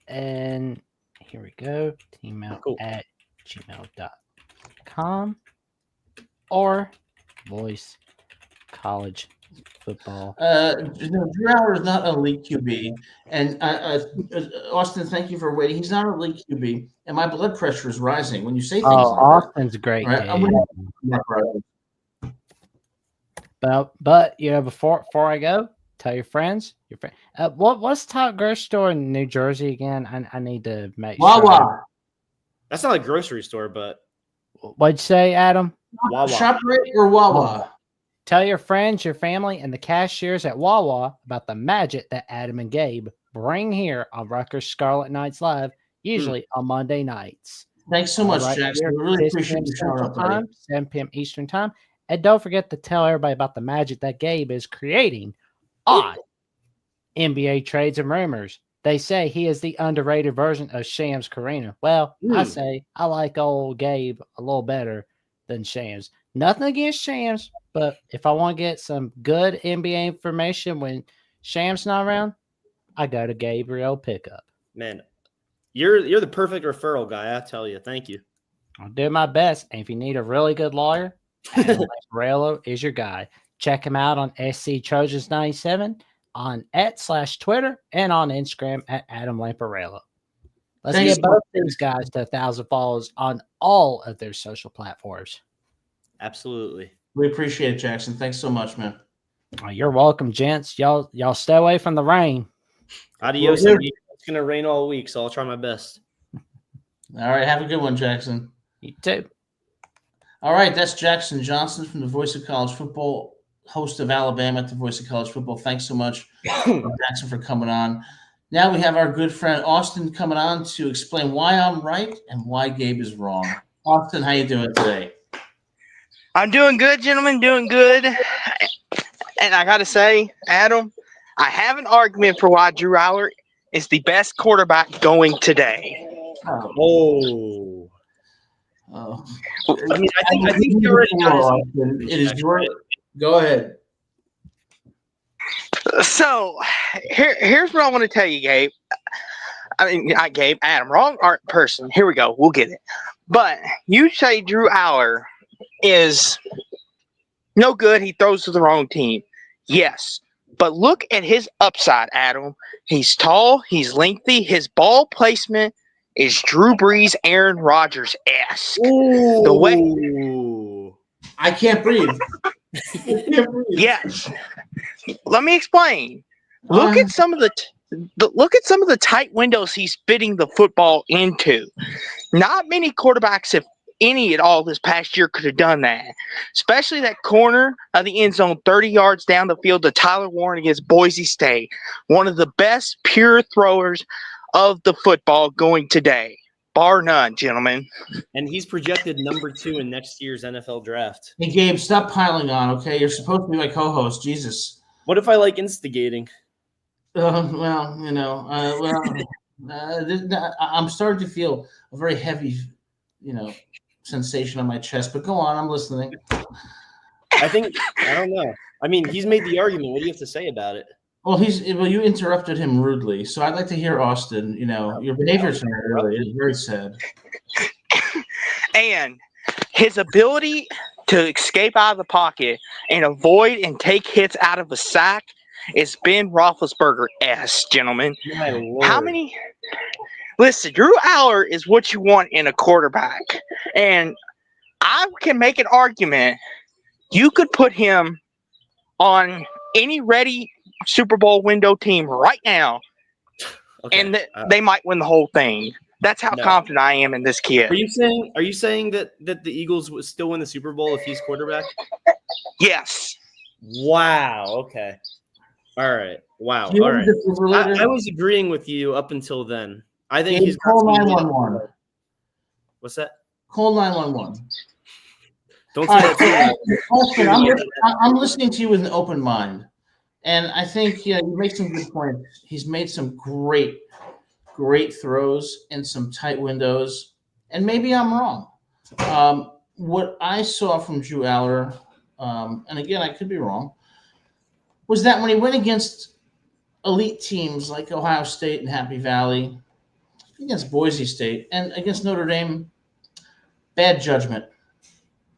And here we go. Email at gmail.com or Voice College Football. Drew Allen is not an elite QB. And Austin, thank you for waiting. He's not an elite QB. And my blood pressure is rising when you say things like Austin's a great right? But before I go, tell your friends. What's the top grocery store in New Jersey again? I need to make Wawa. sure. That's not a grocery store, but What'd you say, Adam? Wawa. ShopRite or Wawa? Tell your friends, your family, and the cashiers at Wawa about the magic that Adam and Gabe bring here on Rutgers Scarlet Nights Live, usually on Monday nights. Thanks so All much, right Jackson. here, We really 6 appreciate p.m. you showing Central up, buddy. Time, 7 p.m. Eastern Time. And don't forget to tell everybody about the magic that Gabe is creating on NBA Trades and Rumors. They say he is the underrated version of Shams Karina. Well, I say I like old Gabe a little better than Shams. Nothing against Shams, but if I want to get some good NBA information when Shams not around, I go to Gabriel Pickup. Man, you're the perfect referral guy. I tell you, thank you. I'll do my best. And if you need a really good lawyer, Adam Lamparello is your guy. Check him out on SC Trojans 97 on @/Twitter and on Instagram at Adam Lamparello. Let's Thanks. get both these guys to 1,000 followers on all of their social platforms. Absolutely. We appreciate it, Jackson. Thanks so much, man. Oh, you're welcome, gents. Y'all stay away from the rain. Adios. Well, It's going to rain all week, so I'll try my best. All right, have a good one, Jackson. You too. All right, that's Jackson Johnson from the Voice of College Football, host of Alabama at the Voice of College Football. Thanks so much, Jackson, for coming on. Now we have our good friend Austin coming on to explain why I'm right and why Gabe is wrong. Austin, how you doing today? I'm doing good, gentlemen, doing good. And I got to say, Adam, I have an argument for why Drew Aller is the best quarterback going today. Oh. Oh. I think you already got Austin. It is your – go ahead. So here's what I want to tell you, Gabe. I mean, not Gabe, Adam, wrong art person. Here we go. We'll get it. But you say Drew Aller is no good. He throws to the wrong team. Yes. But look at his upside, Adam. He's tall. He's lengthy. His ball placement is Drew Brees, Aaron Rodgers-esque. The way I can't breathe. Yes. Let me explain. Look at some of the tight windows he's fitting the football into. Not many quarterbacks, if any at all, this past year could have done that. Especially that corner of the end zone 30 yards down the field to Tyler Warren against Boise State. One of the best pure throwers of the football going today. Bar none, gentlemen. And he's projected number 2 in next year's NFL draft. Hey, Gabe, stop piling on, okay? You're supposed to be my co-host. Jesus. What if I like instigating? Well, you know, I'm starting to feel a very heavy, sensation on my chest. But go on, I'm listening. I don't know. I mean, he's made the argument. What do you have to say about it? Well, you interrupted him rudely, so I'd like to hear Austin. Your behavior tonight really is very sad. And his ability to escape out of the pocket and avoid and take hits out of a sack is Ben Roethlisberger-esque, gentlemen. How many? Listen, Drew Aller is what you want in a quarterback. And I can make an argument. You could put him on any ready Super Bowl window team right now, and they might win the whole thing. That's how confident I am in this kid. Are you saying that the Eagles would still win the Super Bowl if he's quarterback? Yes. Wow. Okay. All right. Wow. All right. I was agreeing with you up until then. I think he's call 911. What's that? Call 911. Don't say that. Austin, I'm listening to you with an open mind. And I think you make some good points. He's made some great throws in some tight windows. And maybe I'm wrong. What I saw from Drew Aller, and again, I could be wrong, was that when he went against elite teams like Ohio State and Happy Valley, against Boise State, and against Notre Dame, bad judgment.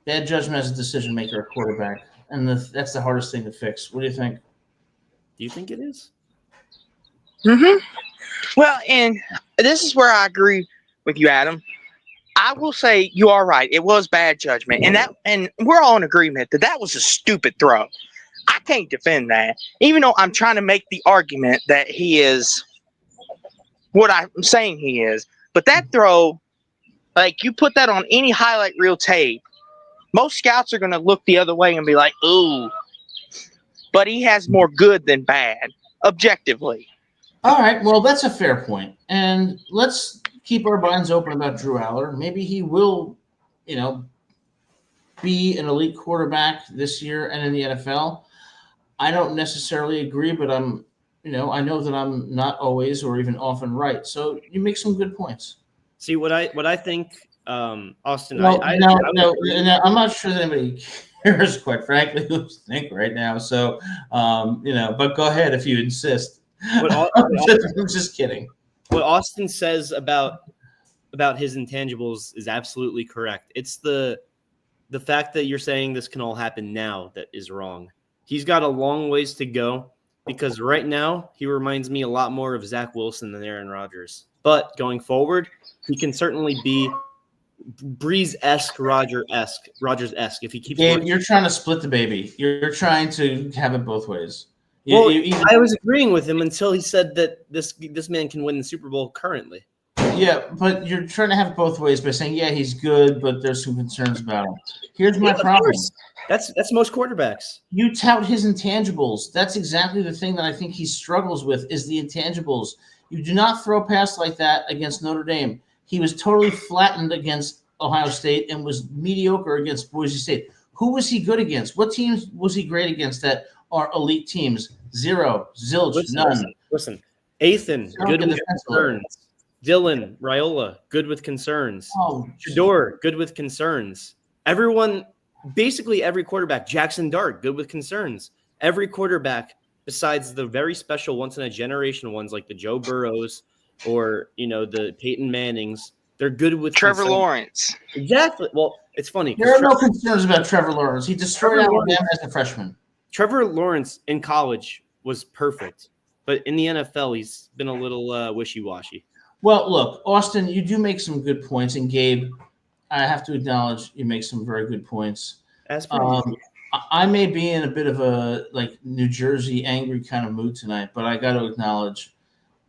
Bad judgment as a decision maker, a quarterback. And that's the hardest thing to fix. What do you think? Do you think it is? Mm-hmm. Well, and this is where I agree with you, Adam. I will say you are right. It was bad judgment, and we're all in agreement that was a stupid throw. I can't defend that, even though I'm trying to make the argument that he is what I'm saying he is. But that throw Like, you put that on any highlight reel tape, most scouts are going to look the other way and be like, ooh. But he has more good than bad, objectively. All right, well, that's a fair point. And let's keep our minds open about Drew Aller. Maybe he will, be an elite quarterback this year and in the NFL. I don't necessarily agree, but I know that I'm not always or even often right. So you make some good points. See what I think, Austin. Well, I I'm not sure that anybody cares, quite frankly, who think right now. So, but go ahead if you insist. I'm just kidding. What Austin says about his intangibles is absolutely correct. It's the fact that you're saying this can all happen now that is wrong. He's got a long ways to go because right now he reminds me a lot more of Zach Wilson than Aaron Rodgers. But going forward, he can certainly be Breeze-esque, Rodgers-esque if he keeps working. You're trying to split the baby. You're trying to have it both ways. I was agreeing with him until he said that this man can win the Super Bowl currently. Yeah, but you're trying to have it both ways by saying, yeah, he's good, but there's some concerns about him. Here's my problem. That's most quarterbacks. You tout his intangibles. That's exactly the thing that I think he struggles with is the intangibles. You do not throw a pass like that against Notre Dame. He was totally flattened against Ohio State and was mediocre against Boise State. Who was he good against? What teams was he great against that are elite teams? Zero. Zilch. None. Listen. Ethan, good with concerns. Dylan, Raiola, good with concerns. Shador, good with concerns. Everyone, basically every quarterback, Jackson Dart, good with concerns. Every quarterback, besides the very special once-in-a-generation ones like the Joe Burrows or, the Peyton Mannings, they're good with Trevor concerns. Lawrence. Exactly. Well, it's funny. There are no concerns about Trevor Lawrence. He destroyed Alabama as a freshman. Trevor Lawrence in college was perfect, but in the NFL, he's been a little wishy-washy. Well, look, Austin, you do make some good points, and Gabe, I have to acknowledge you make some very good points. I may be in a bit of a New Jersey angry kind of mood tonight, but I got to acknowledge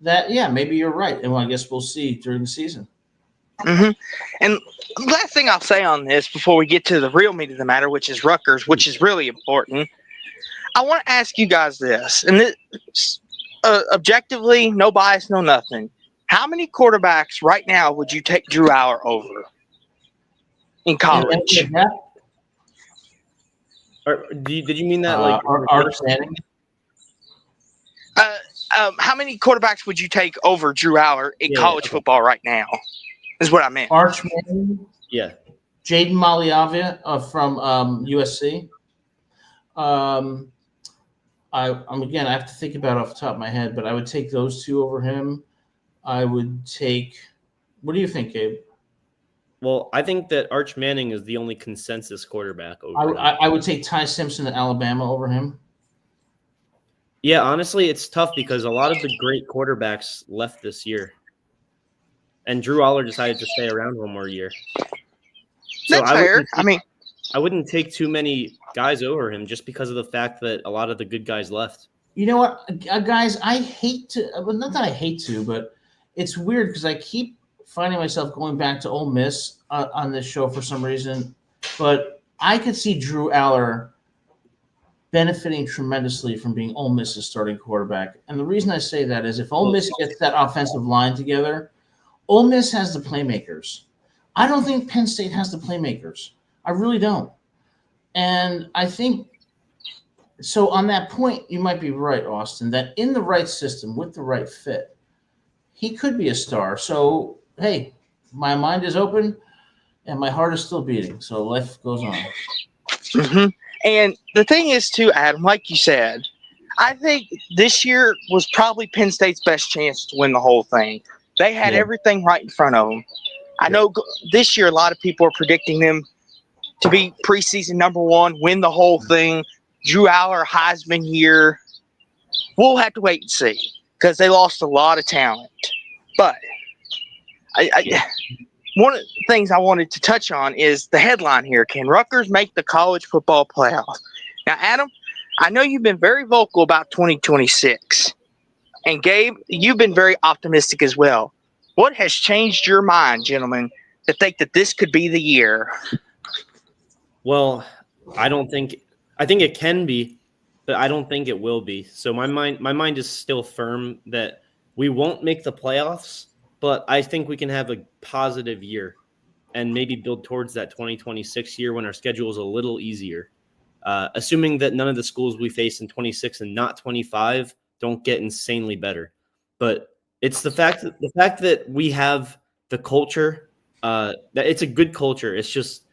that, yeah, maybe you're right, and I guess we'll see during the season. Mm-hmm. And last thing I'll say on this before we get to the real meat of the matter, which is Rutgers, which is really important, I want to ask you guys this, and this, objectively, no bias, no nothing. How many quarterbacks right now would you take Drew Aller over in college? Did you mean that Arch Manning? How many quarterbacks would you take over Drew Aller in college football right now? Is what I meant. Arch Manning. Yeah. Jaden Maliavia from USC. I have to think about it off the top of my head, but I would take those two over him. I would take – what do you think, Gabe? Well, I think that Arch Manning is the only consensus quarterback over him. I would take Ty Simpson at Alabama over him. Yeah, honestly, it's tough because a lot of the great quarterbacks left this year. And Drew Aller decided to stay around one more year. That's fair. I wouldn't take too many guys over him just because of the fact that a lot of the good guys left. You know what, guys, I hate to – well, not that I hate to, but – it's weird because I keep finding myself going back to Ole Miss on this show for some reason, but I could see Drew Aller benefiting tremendously from being Ole Miss's starting quarterback. And the reason I say that is if Ole Miss gets that offensive line together, Ole Miss has the playmakers. I don't think Penn State has the playmakers. I really don't. And I think – so on that point, you might be right, Austin, that in the right system with the right fit, he could be a star. So, hey, my mind is open and my heart is still beating. So life goes on. Mm-hmm. And the thing is, too, Adam, like you said, I think this year was probably Penn State's best chance to win the whole thing. They had everything right in front of them. I know this year a lot of people are predicting them to be preseason number one, win the whole thing. Drew Aller, Heisman year. We'll have to wait and see because they lost a lot of talent. But one of the things I wanted to touch on is the headline here. Can Rutgers make the college football playoff? Now, Adam, I know you've been very vocal about 2026. And, Gabe, you've been very optimistic as well. What has changed your mind, gentlemen, to think that this could be the year? Well, I think it can be, but I don't think it will be. So my mind is still firm that we won't make the playoffs, but I think we can have a positive year and maybe build towards that 2026 year when our schedule is a little easier. Assuming that none of the schools we face in 26 and not 25 don't get insanely better. But it's the fact that we have the culture, that it's a good culture. It's just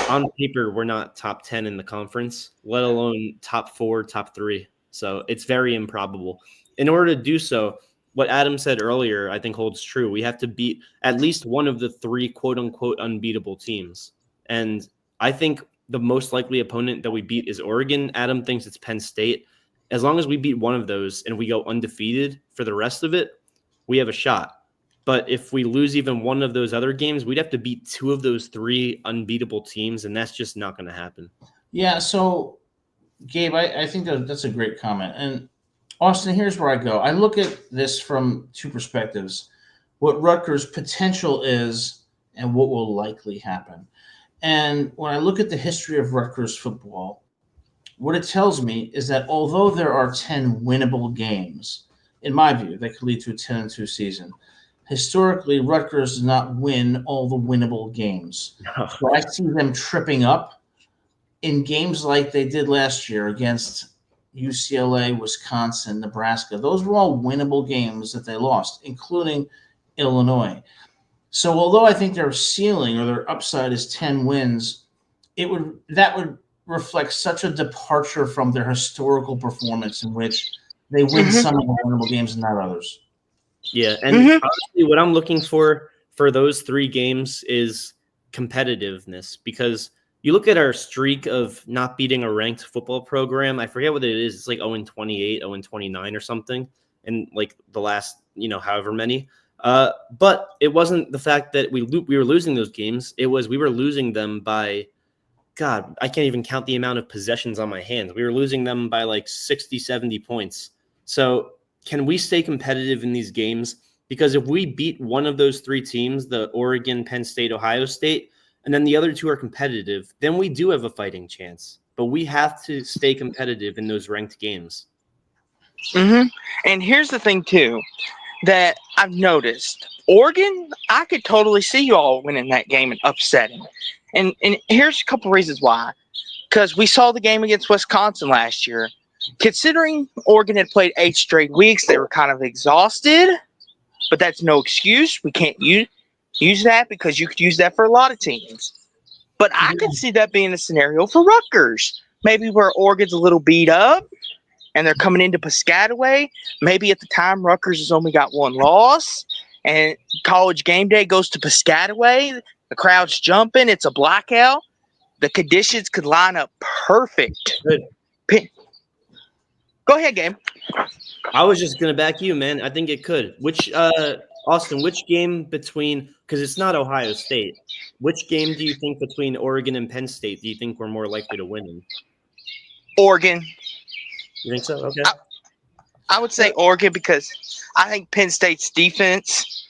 on paper, we're not top 10 in the conference, let alone top 4, top 3. So it's very improbable. In order to do so, what Adam said earlier, I think holds true. We have to beat at least one of the 3 quote unquote unbeatable teams. And I think the most likely opponent that we beat is Oregon. Adam thinks it's Penn State. As long as we beat one of those and we go undefeated for the rest of it, we have a shot. But if we lose even one of those other games, we'd have to beat 2 of those 3 unbeatable teams, and that's just not going to happen. Yeah, so, Gabe, I think that's a great comment. And, Austin, here's where I go. I look at this from 2 perspectives, what Rutgers' potential is and what will likely happen. And when I look at the history of Rutgers football, what it tells me is that although there are 10 winnable games, in my view, that could lead to a 10-2 season, historically, Rutgers does not win all the winnable games. No. So I see them tripping up in games like they did last year against UCLA, Wisconsin, Nebraska. Those were all winnable games that they lost, including Illinois. So although I think their ceiling or their upside is 10 wins, that would reflect such a departure from their historical performance in which they win some of the winnable games and not others. Yeah, and honestly, what I'm looking for those 3 games is competitiveness, because you look at our streak of not beating a ranked football program. I forget what it is. It's like 0-28, 0-29 or something, and like the last, however many. But it wasn't the fact that we were losing those games. It was we were losing them by, God, I can't even count the amount of possessions on my hands. We were losing them by like 60, 70 points. So can we stay competitive in these games? Because if we beat one of those 3 teams, the Oregon, Penn State, Ohio State, and then the other 2 are competitive, then we do have a fighting chance. But we have to stay competitive in those ranked games. And here's the thing, too, that I've noticed. Oregon, I could totally see you all winning that game and upsetting. And here's a couple reasons why. Because we saw the game against Wisconsin last year. Considering Oregon had played 8 straight weeks, they were kind of exhausted. But that's no excuse. We can't use that, because you could use that for a lot of teams. But I could see that being a scenario for Rutgers. Maybe where Oregon's a little beat up and they're coming into Piscataway. Maybe at the time Rutgers has only got 1 loss. And College game day goes to Piscataway. The crowd's jumping. It's a blackout. The conditions could line up perfect. Good. Go ahead, Gabe. I was just going to back you, man. I think it could. Austin, which game between, because it's not Ohio State, which game do you think between Oregon and Penn State do you think we're more likely to win in? Oregon. You think so? Okay. I would say Oregon, because I think Penn State's defense,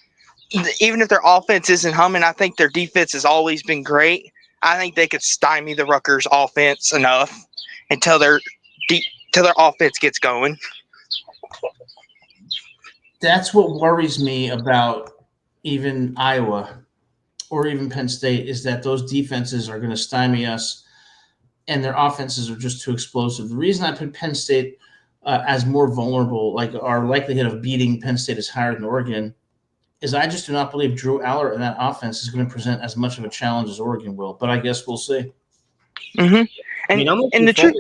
even if their offense isn't humming, I think their defense has always been great. I think they could stymie the Rutgers offense enough until their offense gets going. That's what worries me about even Iowa or even Penn State, is that those defenses are going to stymie us and their offenses are just too explosive. The reason I put Penn State as more vulnerable, like our likelihood of beating Penn State is higher than Oregon, is I just do not believe Drew Aller and that offense is going to present as much of a challenge as Oregon will. But I guess we'll see. And the truth,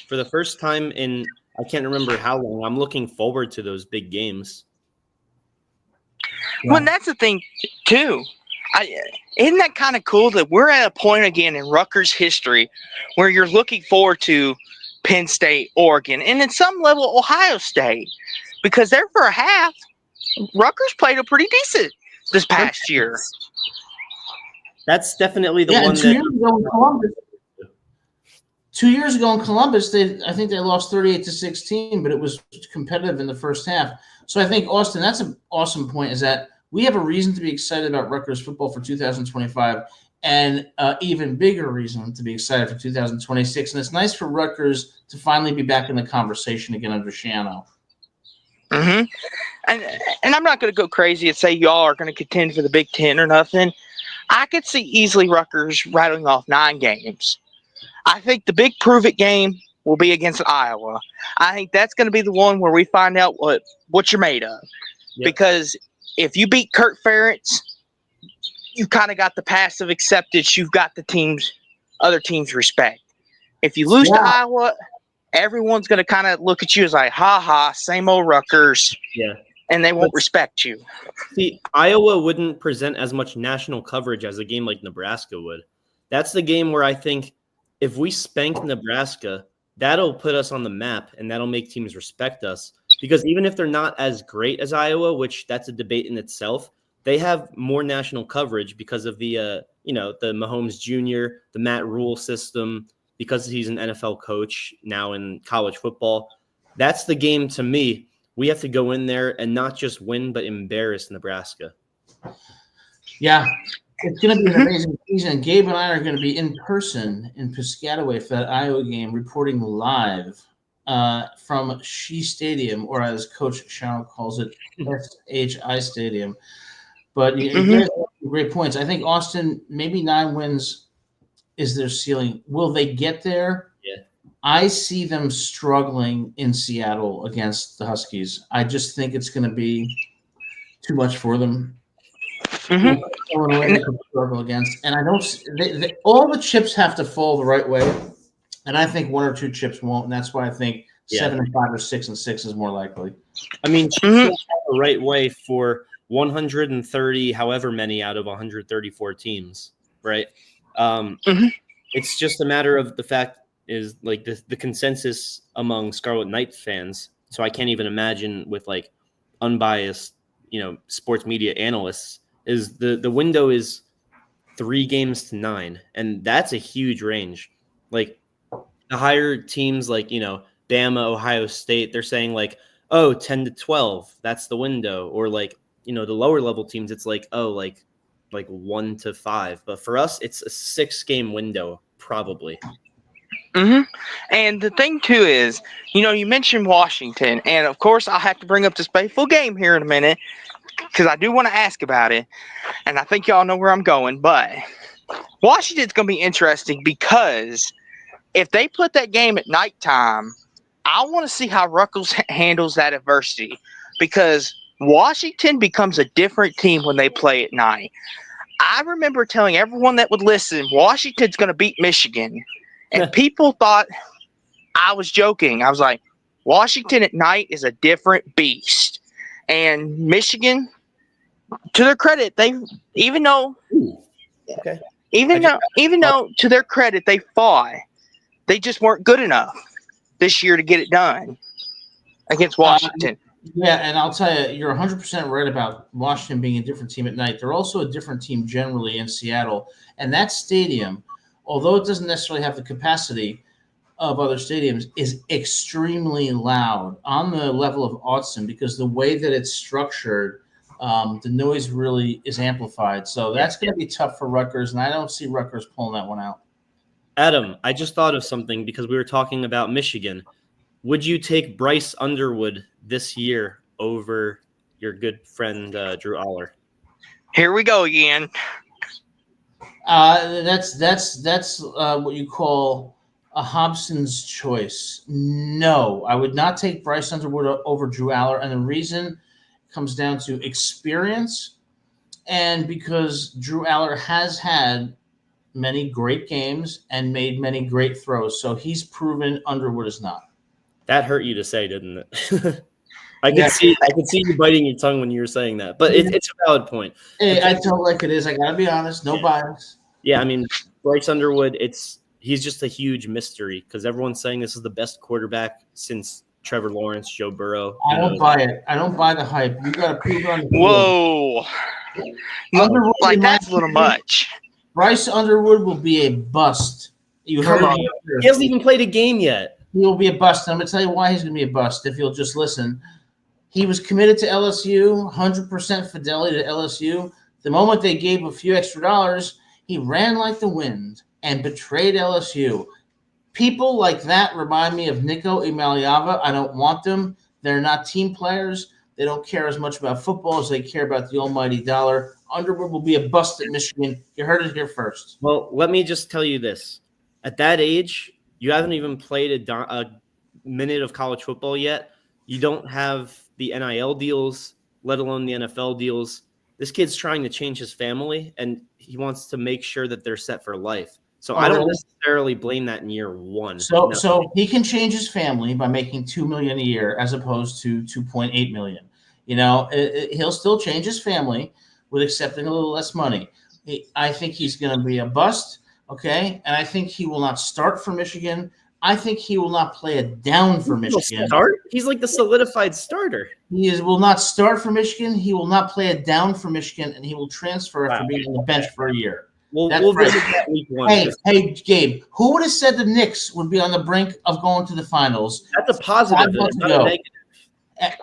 for the first time in I can't remember how long, I'm looking forward to those big games. Well, that's the thing too. Isn't that kind of cool that we're at a point again in Rutgers history where you're looking forward to Penn State, Oregon, and in some level Ohio State, because there for a half, Rutgers played a pretty decent this past year. That's definitely the one that. 2 years ago in Columbus, I think they lost 38-16, but it was competitive in the first half. So I think, Austin, that's an awesome point, is that we have a reason to be excited about Rutgers football for 2025, and even bigger reason to be excited for 2026. And it's nice for Rutgers to finally be back in the conversation again under Shiano. Mm-hmm. And I'm not going to go crazy and say y'all are going to contend for the Big Ten or nothing. I could see easily Rutgers rattling off 9 games. I think the big prove-it game will be against Iowa. I think that's going to be the one where we find out what you're made of. Yep. Because if you beat Kirk Ferentz, you kind of got the passive acceptance. You've got the other teams' respect. If you lose to Iowa, everyone's going to kind of look at you as like, ha, same old Rutgers. Yeah. And they won't respect you. See, Iowa wouldn't present as much national coverage as a game like Nebraska would. That's the game where I think if we spank Nebraska, that'll put us on the map and that'll make teams respect us. Because even if they're not as great as Iowa, which that's a debate in itself, they have more national coverage because of the Mahomes Jr., the Matt Rule system, because he's an NFL coach now in college football. That's the game to me. We have to go in there and not just win, but embarrass Nebraska. Yeah, it's going to be an amazing season. Gabe and I are going to be in person in Piscataway for that Iowa game, reporting live from Shea Stadium, or as Coach Shao calls it, SHI Stadium. But you guys have great points. I think Austin, maybe 9 wins is their ceiling. Will they get there? Yeah. I see them struggling in Seattle against the Huskies. I just think it's going to be too much for them. Illinois they could struggle against, and I don't. All the chips have to fall the right way, and I think 1 or 2 chips won't, and that's why I think 7-5 or 6-6 is more likely. I mean, chips the right way for 130, however many out of 134 teams, right? It's just a matter of the fact is like the consensus among Scarlet Knights fans. So I can't even imagine with like unbiased, sports media analysts is the window is 3 games to 9. And that's a huge range. Like the higher teams like, Bama, Ohio State, they're saying like, 10 to 12, that's the window. Or like, the lower level teams, it's like, like 1 to 5. But for us, it's a 6-game window, probably. And the thing, too, is, you mentioned Washington. And, of course, I'll have to bring up this faithful game here in a minute because I do want to ask about it. And I think y'all know where I'm going. But Washington's going to be interesting because if they put that game at nighttime, I want to see how Rutgers handles that adversity because Washington becomes a different team when they play at night. I remember telling everyone that would listen, Washington's going to beat Michigan. And people thought I was joking. I was like, Washington at night is a different beast. And Michigan, to their credit, even though to their credit they fought, they just weren't good enough this year to get it done against Washington. Yeah, and I'll tell you, you're 100% right about Washington being a different team at night. They're also a different team generally in Seattle. And that stadium, although it doesn't necessarily have the capacity of other stadiums, is extremely loud on the level of Autzen because the way that it's structured, the noise really is amplified. So that's going to be tough for Rutgers, and I don't see Rutgers pulling that one out. Adam, I just thought of something because we were talking about Michigan. Would you take Bryce Underwood this year over your good friend Drew Aller? Here we go again. That's what you call a Hobson's choice. No, I would not take Bryce Underwood over Drew Aller, and the reason comes down to experience and because Drew Aller has had many great games and made many great throws, so he's proven Underwood is not. That hurt you to say, didn't it? I could see you biting your tongue when you were saying that, but it's a valid point. Hey, I tell it like it is. I gotta be honest, no bias. Yeah, I mean, Bryce Underwood, he's just a huge mystery because everyone's saying this is the best quarterback since Trevor Lawrence, Joe Burrow. I don't buy it. I don't buy the hype. You gotta prove it on the field. Whoa, Underwood, that's a little much. Bryce Underwood will be a bust. You heard me. He hasn't even played a game yet. He will be a bust. And I'm going to tell you why he's going to be a bust if you'll just listen. He was committed to LSU, 100% fidelity to LSU. The moment they gave a few extra dollars, he ran like the wind and betrayed LSU. People like that remind me of Nico Imaliava. I don't want them. They're not team players. They don't care as much about football as they care about the almighty dollar. Underwood will be a bust at Michigan. You heard it here first. Well, let me just tell you this. At that age, you haven't even played a minute of college football yet. You don't have the NIL deals, let alone the NFL deals. This kid's trying to change his family, and he wants to make sure that they're set for life. So I don't necessarily blame that in year one. So he can change his family by making $2 million a year as opposed to $2.8 million. He'll still change his family with accepting a little less money. I think he's going to be a bust, okay? And I think he will not start for Michigan. I think he will not play it down for Michigan. He's like the solidified starter. Will not start for Michigan. He will not play it down for Michigan, and he will transfer after being on the bench for a year. We'll visit that week one. Hey, Gabe, who would have said the Knicks would be on the brink of going to the finals? That's a positive. That's not a negative.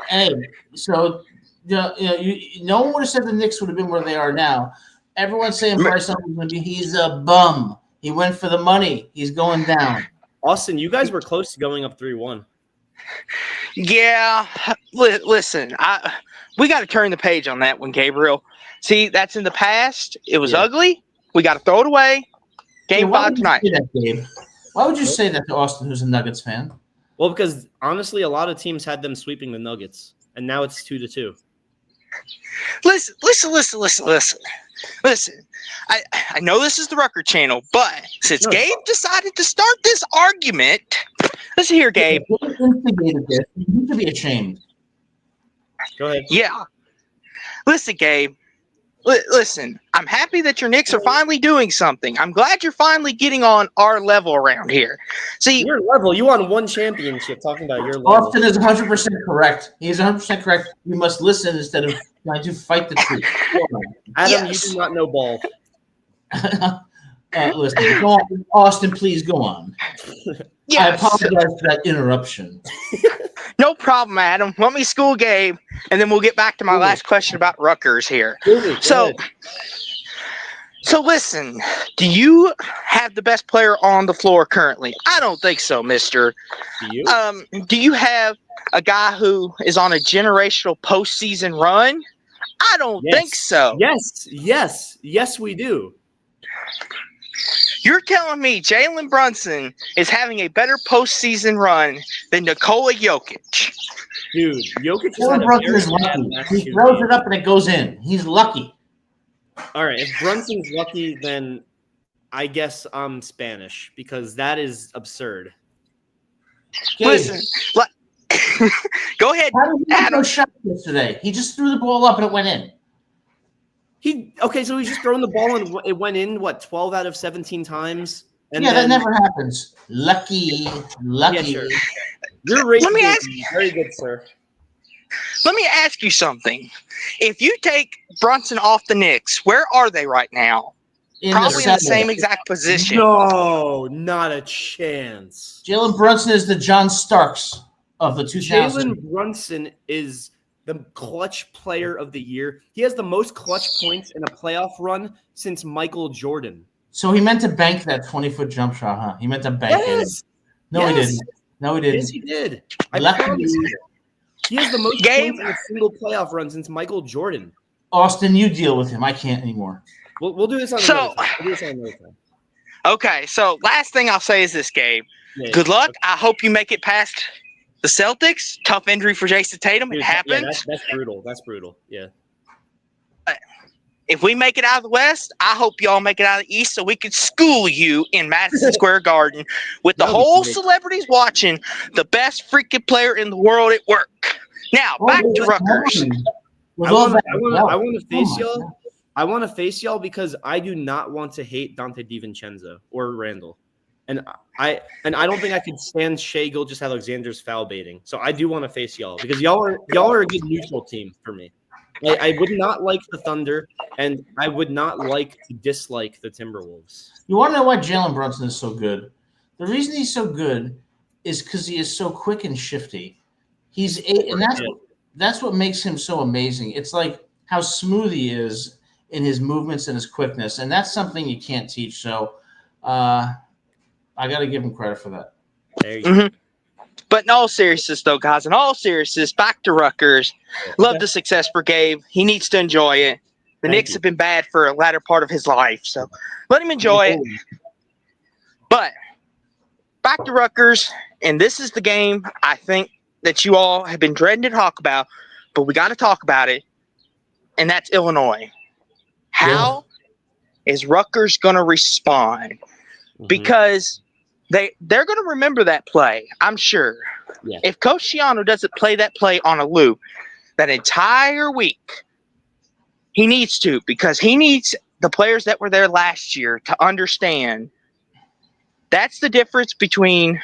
Hey, so no one would have said the Knicks would have been where they are now. Everyone's saying Bryce Hunter's going to be. He's a bum. He went for the money. He's going down. Austin, you guys were close to going up 3-1. Yeah, listen, we got to turn the page on that one, Gabriel. See, that's in the past. It was ugly. We got to throw it away. Game 5 tonight. Why would you say that to Austin, who's a Nuggets fan? Well, because honestly, a lot of teams had them sweeping the Nuggets, and now it's 2-2. Listen. I know this is the Rutgers channel, but since Gabe decided to start this argument, listen here, Gabe. You need to be ashamed. Go ahead. Yeah. Listen, Gabe. Listen, I'm happy that your Knicks are finally doing something. I'm glad you're finally getting on our level around here. See, your level. You won one championship. Talking about your level. Austin is 100% correct. He is 100% correct. You must listen instead of trying to fight the truth. Adam, you do not know ball. Listen, go on. Austin, please go on. Yes. I apologize for that interruption. No problem, Adam. Let me school Gabe, and then we'll get back to my last question about Rutgers here. So listen, do you have the best player on the floor currently? I don't think so, mister. Do you? Do you have a guy who is on a generational postseason run? I don't think so. Yes, we do. You're telling me Jalen Brunson is having a better postseason run than Nikola Jokic? Dude, Jokic is lucky. He throws it up and it goes in. He's lucky. All right, if Brunson's lucky, then I guess I'm Spanish because that is absurd. Listen, go ahead. How did he have no shot yesterday? He just threw the ball up and it went in. So he's just throwing the ball and it went in, 12 out of 17 times? And that never happens. Lucky. Yeah, sure. Your rate is very good, sir. Let me ask you something. If you take Brunson off the Knicks, where are they right now? Probably in the same exact position. No, not a chance. Jalen Brunson is the John Starks of the 2000s. Jalen Brunson is the clutch player of the year. He has the most clutch points in a playoff run since Michael Jordan. So he meant to bank that 20-foot jump shot, huh? He meant to bank it. No, he didn't. No, he didn't. Yes, he did. I promise you. He has the most points in a single playoff run since Michael Jordan. Austin, you deal with him. I can't anymore. We'll do this on another time. Okay, so last thing I'll say is this, Gabe. Yeah, good luck. Okay. I hope you make it past the Celtics. Tough injury for Jason Tatum. It happens. Yeah, that's brutal. That's brutal. Yeah. If we make it out of the West, I hope y'all make it out of the East so we can school you in Madison Square Garden with the whole celebrities watching the best freaking player in the world at work. Now, back to Rutgers. I want to face y'all. I want to face y'all because I do not want to hate Dante DiVincenzo or Randall. And I don't think I could stand Shai Gilgeous-Alexander's foul baiting. So I do want to face y'all because y'all are a good neutral team for me. I would not like the Thunder, and I would not like to dislike the Timberwolves. You want to know why Jalen Brunson is so good? The reason he's so good is because he is so quick and shifty. that's what makes him so amazing. It's like how smooth he is in his movements and his quickness, and that's something you can't teach. So I got to give him credit for that. There you go. But in all seriousness, though, guys, in all seriousness, back to Rutgers. Love the success for Gabe. He needs to enjoy it. The Knicks have been bad for a latter part of his life, so let him enjoy it. But back to Rutgers, and this is the game I think that you all have been dreading to talk about, but we got to talk about it, and that's Illinois. How is Rutgers going to respond? Because they're going to remember that play, I'm sure. Yeah. If Coach Schiano doesn't play that play on a loop that entire week, he needs to, because he needs the players that were there last year to understand that's the difference between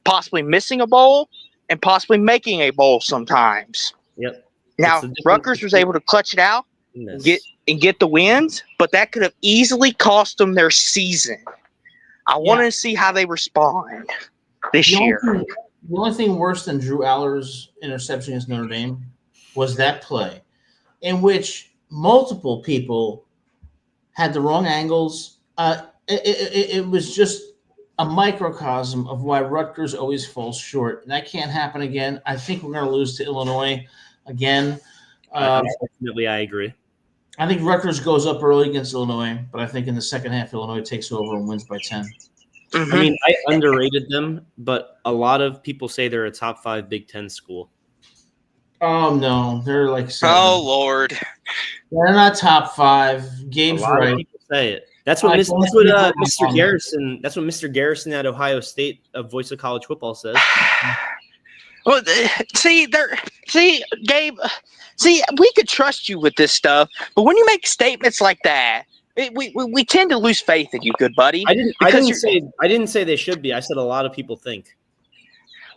possibly missing a bowl and possibly making a bowl sometimes. Yep. Now, Rutgers was able to clutch it out and get the wins, but that could have easily cost them their season. I want to see how they respond this year. The only thing worse than Drew Aller's interception against Notre Dame was that play in which multiple people had the wrong angles. It was just a microcosm of why Rutgers always falls short. And that can't happen again. I think we're going to lose to Illinois again. Unfortunately, I agree. I think Rutgers goes up early against Illinois, but I think in the second half, Illinois takes over and wins by 10. I mean, I underrated them, but a lot of people say they're a top 5 Big Ten school. Oh, no. They're like 7. Oh, Lord. They're not top 5. Gabe's a lot right. of people say it. That's what Mr. Garrison. That's what Mr. Garrison at Ohio State, of Voice of College Football, says. Well, Gabe. See, we could trust you with this stuff, but when you make statements like that, we tend to lose faith in you, good buddy. I didn't say they should be. I said a lot of people think.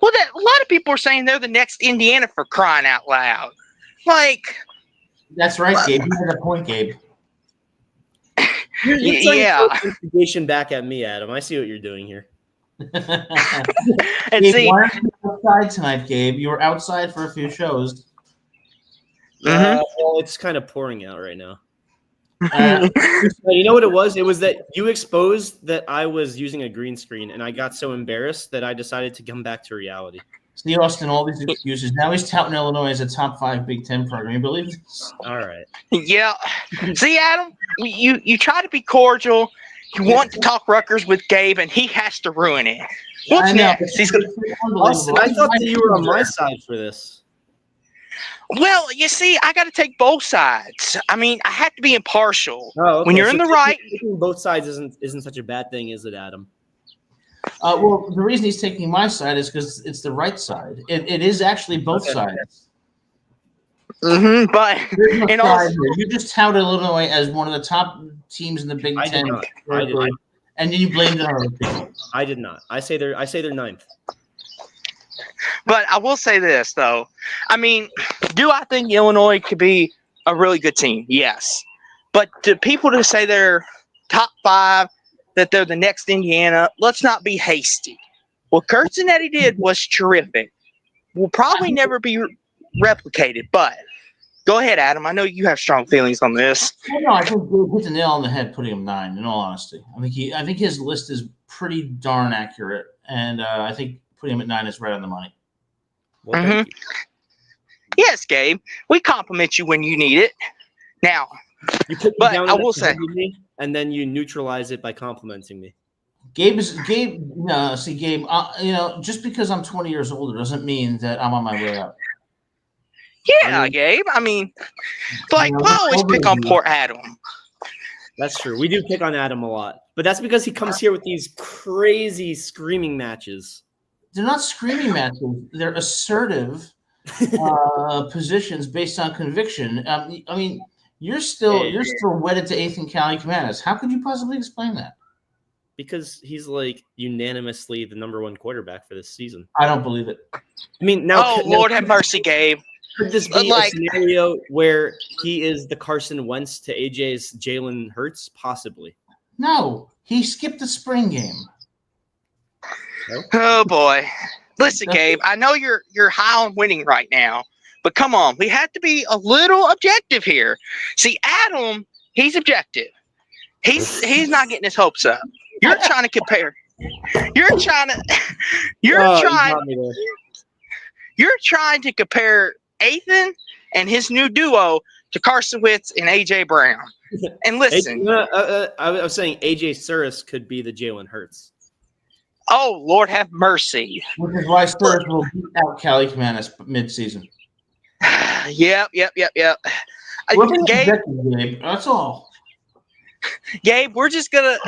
Well, a lot of people are saying they're the next Indiana, for crying out loud. Like, that's right, Gabe. You had a point, Gabe. You're investigation back at me, Adam. I see what you're doing here. And Gabe, why aren't you outside tonight, Gabe? You were outside for a few shows. Well, it's kind of pouring out right now. You know what it was? It was that you exposed that I was using a green screen, and I got so embarrassed that I decided to come back to reality. See, Austin, all these excuses. Now he's touting Illinois as a top 5 Big Ten program. You believe this? All right. Yeah. See, Adam, you try to be cordial. You want to talk Rutgers with Gabe, and he has to ruin it. What's next? Austin, I thought that you were on my side for this. Well, you see, I got to take both sides. I mean, I have to be impartial. Oh, okay. When you're in the right, taking both sides isn't such a bad thing, is it, Adam? Well, the reason he's taking my side is because it's the right side. It is actually both sides. But you just touted Illinois as one of the top teams in the Big Ten. I did not. And then you blamed it on other people. I did not. I say they're 9th. But I will say this, though. I mean, do I think Illinois could be a really good team? Yes. But to people to say they're top 5, that they're the next Indiana, let's not be hasty. What Kurt Zanetti did was terrific. Will probably never be replicated, but go ahead, Adam. I know you have strong feelings on this. No, I think Gabe hit the nail on the head putting him 9, in all honesty. I think his list is pretty darn accurate, and I think putting him at 9 is right on the money. Well, yes, Gabe. We compliment you when you need it. Now, but I will say, and then you neutralize it by complimenting me. Gabe. No, see, Gabe. Just because I'm 20 years older doesn't mean that I'm on my way up. Yeah, Gabe. I mean, like, I always pick on poor Adam. That's true. We do pick on Adam a lot, but that's because he comes here with these crazy screaming matches. They're not screaming matches. They're assertive positions based on conviction. I mean, you're still wedded to Ethan Cali Kamanis. How could you possibly explain that? Because he's like unanimously the number 1 quarterback for this season. I don't believe it. I mean, now. Oh, Lord have mercy, Gabe. Could this be a scenario where he is the Carson Wentz to AJ's Jalen Hurts? Possibly. No, he skipped the spring game. Oh boy! Listen, Gabe. I know you're high on winning right now, But come on, we have to be a little objective here. See, Adam, he's objective. He's not getting his hopes up. You're trying to compare. You're trying to compare Ethan and his new duo to Carson Wentz and AJ Brown. And listen, I was saying AJ Surris could be the Jalen Hurts. Oh, Lord have mercy. Which is why Spurs will beat out Cali Camanus mid-season. Yep. Gabe, that's all. Gabe, we're just gonna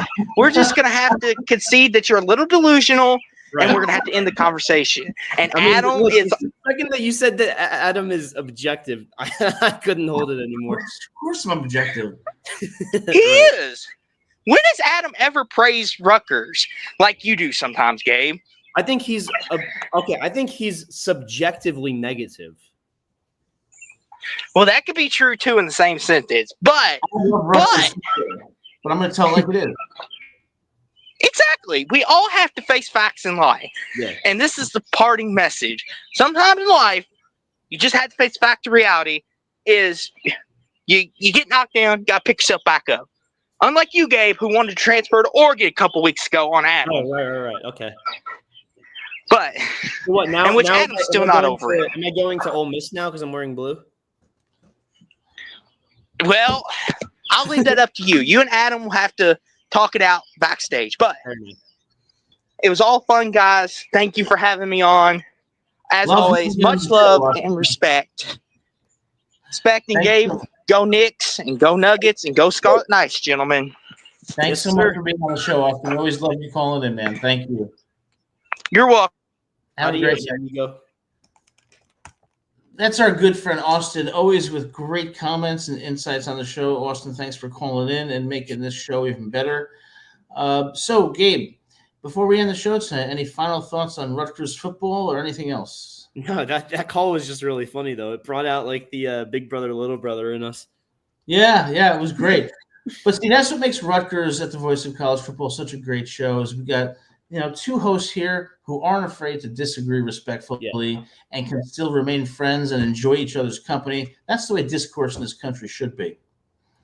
have to concede that you're a little delusional, right. And we're gonna have to end the conversation. And Adam is. The second that you said that Adam is objective, I couldn't hold it anymore. Of course, I'm objective. He is. When has Adam ever praised Rutgers like you do sometimes, Gabe? I think he's okay. I think he's subjectively negative. Well, that could be true too in the same sentence, but I'm going to tell it like it is. Exactly. We all have to face facts in life, and this is the parting message. Sometimes in life, you just have to face fact to reality. Is you get knocked down, got to pick yourself back up. Unlike you, Gabe, who wanted to transfer to Oregon a couple weeks ago on Adam. Oh, right. Okay. But what now? And which Adam's still not over it. Am I going to Ole Miss now because I'm wearing blue? Well, I'll leave that up to you. You and Adam will have to talk it out backstage. But it was all fun, guys. Thank you for having me on. As always, much love and respect. Respecting Gabe. Go Knicks and go Nuggets and go Scarlet Knights, gentlemen. Thanks so much for being on the show, Austin. We always love you calling in, man. Thank you. You're welcome. Have a great day. That's our good friend Austin, always with great comments and insights on the show. Austin, thanks for calling in and making this show even better. So, Gabe, before we end the show tonight, any final thoughts on Rutgers football or anything else? No, that call was just really funny, though. It brought out like the big brother, little brother in us. Yeah, it was great. But see, that's what makes Rutgers at the Voice of College Football such a great show. Is we got two hosts here who aren't afraid to disagree respectfully and can still remain friends and enjoy each other's company. That's the way discourse in this country should be.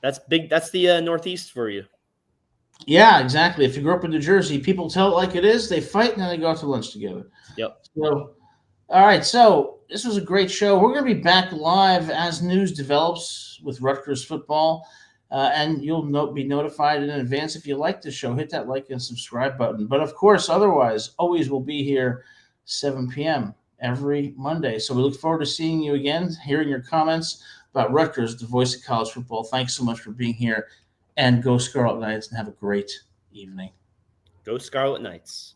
That's big. That's the Northeast for you. Yeah, exactly. If you grew up in New Jersey, people tell it like it is. They fight and then they go out to lunch together. Yep. So. All right, so this was a great show. We're going to be back live as news develops with Rutgers football, and you'll be notified in advance. If you like the show, hit that like and subscribe button. But, of course, otherwise, always will be here 7 p.m. every Monday. So we look forward to seeing you again, hearing your comments about Rutgers, the voice of college football. Thanks so much for being here, and go Scarlet Knights, and have a great evening. Go Scarlet Knights.